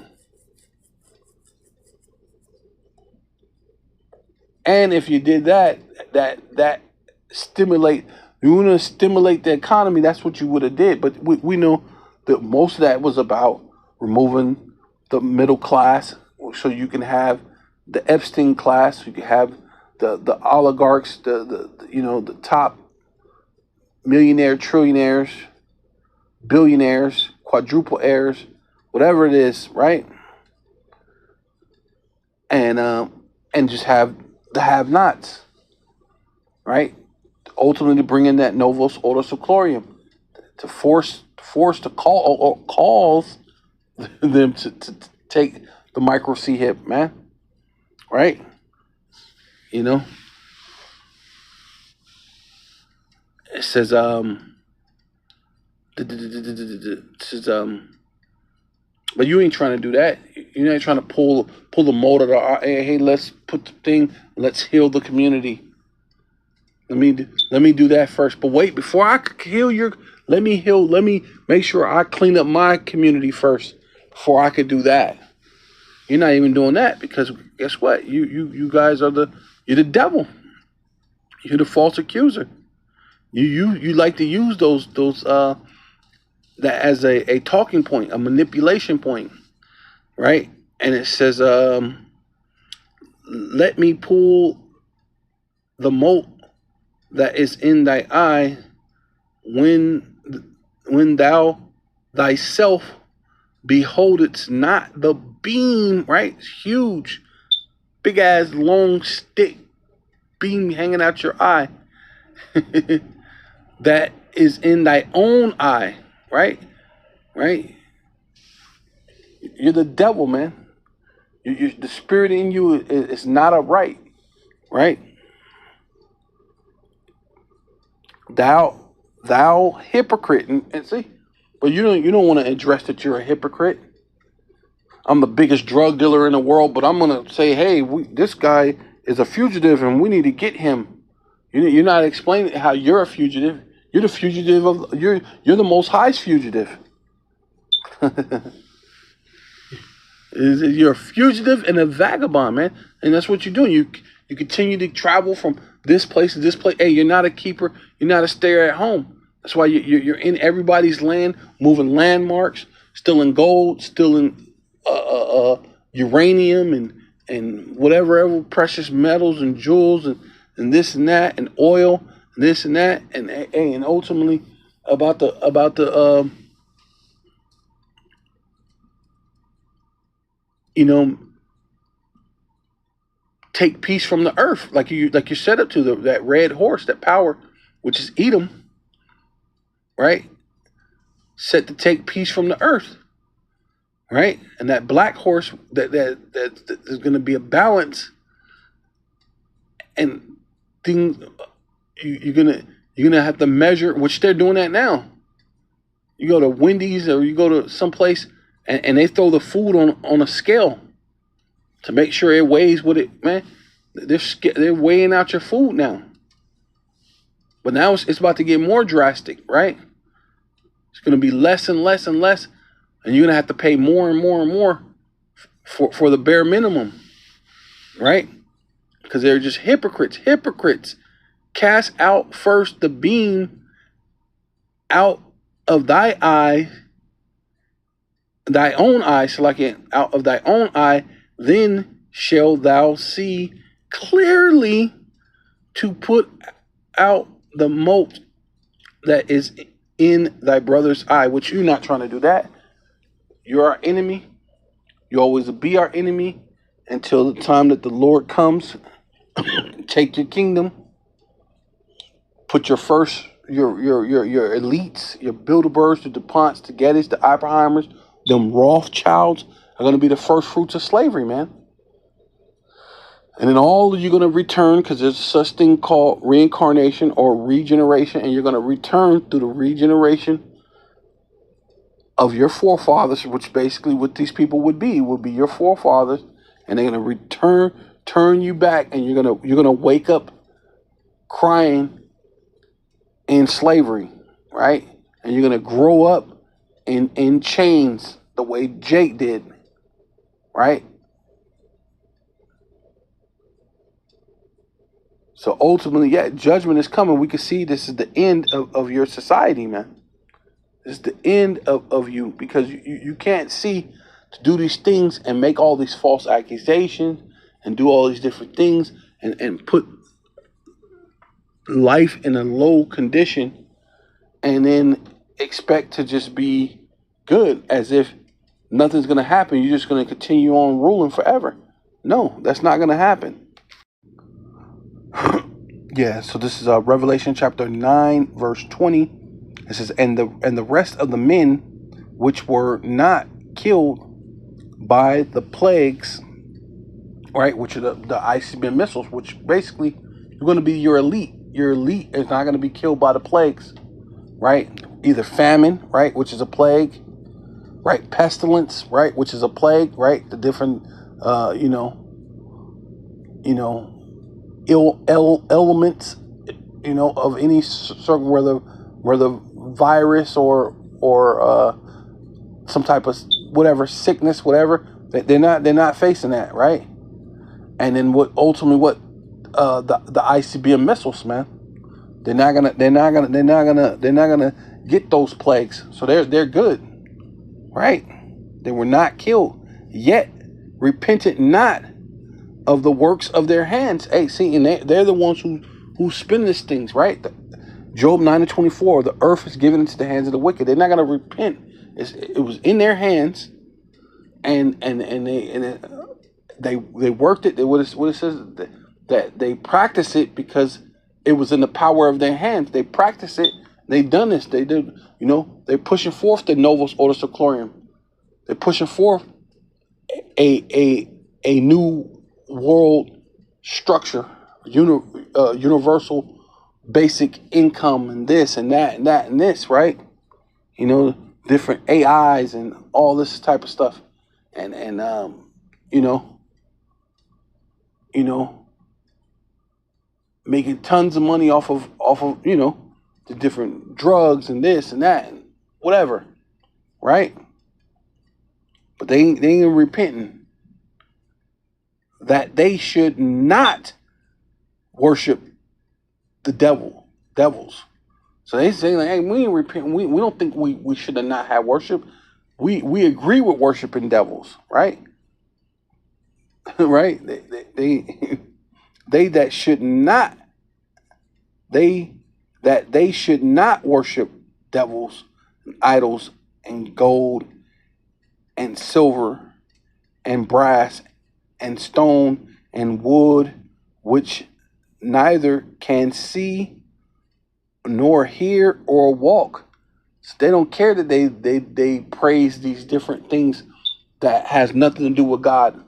And if you did that stimulate. You want to stimulate the economy. That's what you would have did. But we know that most of that was about removing the middle class, so you can have the Epstein class. You can have the oligarchs, the top millionaire, trillionaires, billionaires, quadruple heirs, whatever it is, right? And just have the have-nots, right? Ultimately, bring in that Novus Ordo Seclorum to force to cause them to take the micro C hip, man. Right? It says but you ain't trying to do that. You ain't trying to pull the mold of the hey, let's put the thing, let's heal the community. Let me do that first. But wait, before I heal let me make sure I clean up my community first before I could do that. You're not even doing that because guess what? You guys are you're the devil. You're the false accuser. You like to use those that as a talking point, a manipulation point, right? And it says, let me pull the mote that is in thy eye when thou thyself beholdest not the beam, right? It's huge, big ass long stick beam hanging out your eye that is in thy own eye, right? You're the devil, man. The spirit in you is not upright, right? Thou hypocrite, and see, but you don't want to address that you're a hypocrite. I'm the biggest drug dealer in the world, but I'm gonna say, hey, this guy is a fugitive, and we need to get him. You're not explaining how you're a fugitive. You're the fugitive you're the Most High's fugitive. You're a fugitive and a vagabond, man, and that's what you're doing. You continue to travel from this place to this place. Hey, you're not a keeper. You're not a stayer at home. That's why you're in everybody's land, moving landmarks, stealing gold, stealing uranium and whatever precious metals and jewels and this and that and oil and this and that and ultimately about the take peace from the earth, like you set up to that red horse, that power, which is Edom, right? Set to take peace from the earth, right? And that black horse, that there's going to be a balance, and things you're gonna You're going to have to measure, which they're doing that now. You go to Wendy's or you go to someplace and they throw the food on a scale to make sure it weighs what it, man. They're weighing out your food now. But now it's about to get more drastic, right? It's going to be less and less and less. And you're going to have to pay more and more and more for the bare minimum, right? Because they're just hypocrites. Hypocrites. Cast out first the beam out of thy eye, thy own eye, out of thy own eye, then shalt thou see clearly to put out the mote that is in thy brother's eye, which you're not trying to do that. You're our enemy. You always will be our enemy until the time that the Lord comes. Take your kingdom. Put your elites, your Bilderbergs, the DuPonts, the Gettys, the Oppenheimers, them Rothschilds are going to be the first fruits of slavery, man. And then all of you going to return, because there's such thing called reincarnation or regeneration, and you're going to return through the regeneration of your forefathers, which basically what these people would be your forefathers, and they're going to turn you back, and you're going to wake up crying in slavery, right? And you're going to grow up in chains the way Jake did, right? So ultimately, yeah, judgment is coming. We can see this is the end of your society, man. This is the end of you, because you can't see to do these things and make all these false accusations and do all these different things and put life in a low condition and then expect to just be good as if nothing's going to happen. You're just going to continue on ruling forever. No, that's not going to happen. Yeah, so this is Revelation chapter 9, verse 20. It says, and the rest of the men which were not killed by the plagues, right, which are the ICBM missiles, which basically you're going to be your elite. Your elite is not going to be killed by the plagues, right? Either famine, right, which is a plague, right? Pestilence, right, which is a plague, right? The different, ill elements, of any certain, whether virus or some type of whatever sickness, whatever. They're not facing that, right? And then the ICBM missiles, man. They're not gonna get those plagues. So they're good, right? They were not killed, yet repented not of the works of their hands. Hey, see, and they're the ones who spin these things, right? Job 9:24. The earth is given into the hands of the wicked. They're not gonna repent. It was in their hands, and they worked it. What it says that they practice it because it was in the power of their hands. They practice it. They've done this. They did. They're pushing forth the Novus Ordo Seclorum. They're pushing forth a new world structure, universal basic income, and this and that and that and this, right? Different AIs and all this type of stuff, and making tons of money off of the different drugs and this and that and whatever, right? But they ain't repenting that they should not worship the devils. So they say, like, hey, we ain't repenting. We don't think we should have not had worship. We agree with worshiping devils, right? Right? They that should not worship devils and idols and gold and silver and brass and stone and wood, which neither can see nor hear or walk. So they don't care that they praise these different things that has nothing to do with God,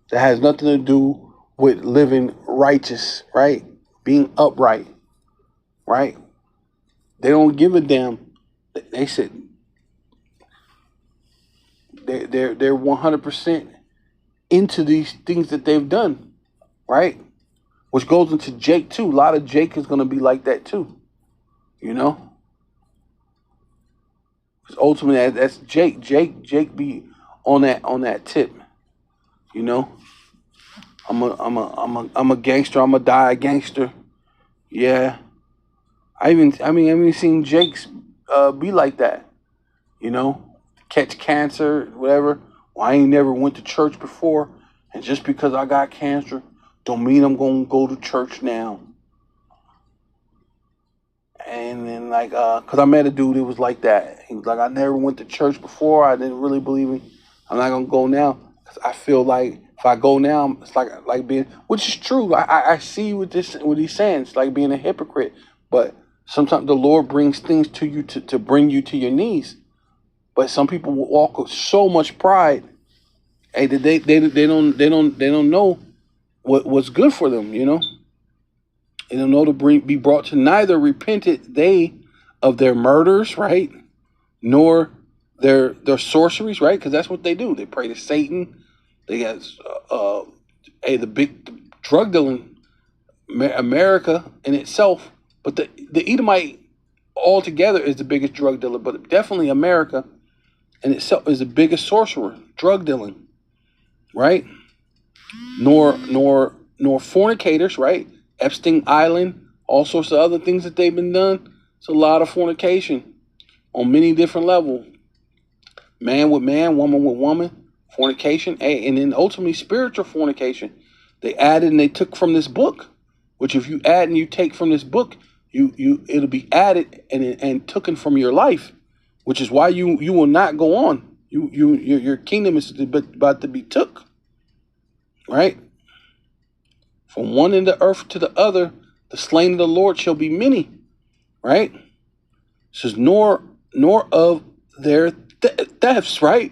that has nothing to do with living righteous, right? Being upright, right? They don't give a damn. They said they're 100% into these things that they've done, right? Which goes into Jake too. A lot of Jake is gonna be like that too, you know. Because ultimately, that's Jake. Jake be on that tip, you know. I'm a gangster. I'm a die gangster. Yeah. I even seen Jake's be like that, you know, catch cancer, whatever. Well, I ain't never went to church before, and just because I got cancer, don't mean I'm gonna go to church now. And then cause I met a dude who was like that. He was like, I never went to church before. I didn't really believe in. I'm not gonna go now, cause I feel like if I go now, it's like being, which is true. I see what he's saying. It's like being a hypocrite, but sometimes the Lord brings things to you to bring you to your knees. But some people will walk with so much pride, hey, that they don't know what's good for them, you know. They don't know to be brought to neither repented they of their murders, right, nor their sorceries, right, because that's what they do. They pray to Satan. They got the big drug dealing America in itself. But the Edomite altogether is the biggest drug dealer, but definitely America in itself is the biggest sorcerer, drug dealing, right? Nor fornicators, right? Epstein Island, all sorts of other things that they've been done. It's a lot of fornication on many different levels. Man with man, woman with woman, fornication, and then ultimately spiritual fornication. They added and they took from this book, which if you add and you take from this book, it'll be added and taken from your life, which is why you will not go on. Your kingdom is about to be took, right? From one end of the earth to the other, the slain of the Lord shall be many, right? It says nor of their thefts, right?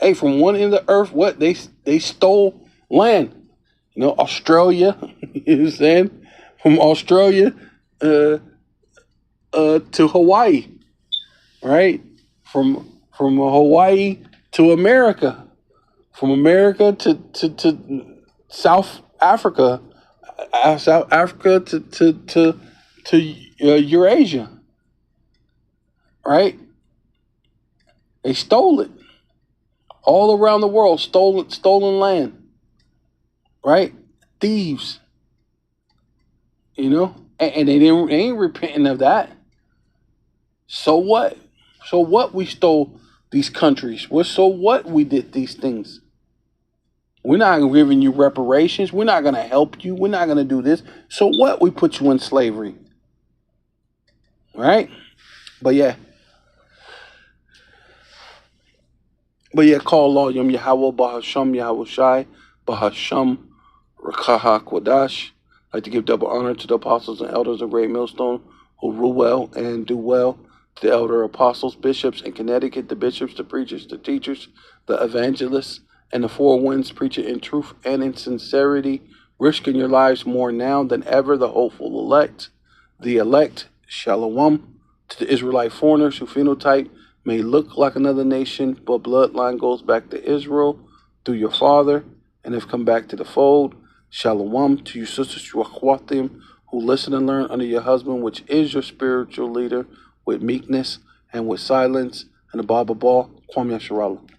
Hey, from one end of the earth, what they stole land, you know, Australia. You know what I'm saying? From Australia to Hawaii, right? From Hawaii to America, from America to South Africa, South Africa to Eurasia, right? They stole it all around the world, stolen land, right? Thieves, you know, and they ain't repenting of that. So what? So what? We stole these countries. So what? We did these things. We're not giving you reparations. We're not going to help you. We're not going to do this. So what? We put you in slavery, right? But yeah, call Allah Yom Yahweh Bahasham Yahweh Shai Bahasham Rakaha Kwadash. I'd like to give double honor to the apostles and elders of Great Millstone who rule well and do well, to the elder apostles, bishops in Connecticut, the bishops, the preachers, the teachers, the evangelists, and the four winds, preaching in truth and in sincerity, risking your lives more now than ever, the hopeful elect. The elect, Shalom, to the Israelite foreigners who phenotype may look like another nation, but bloodline goes back to Israel through your father and have come back to the fold. Shalom to you sisters, Shwachwatim, who listen and learn under your husband, which is your spiritual leader, with meekness and with silence, and the Baba Kwam Yasharallah.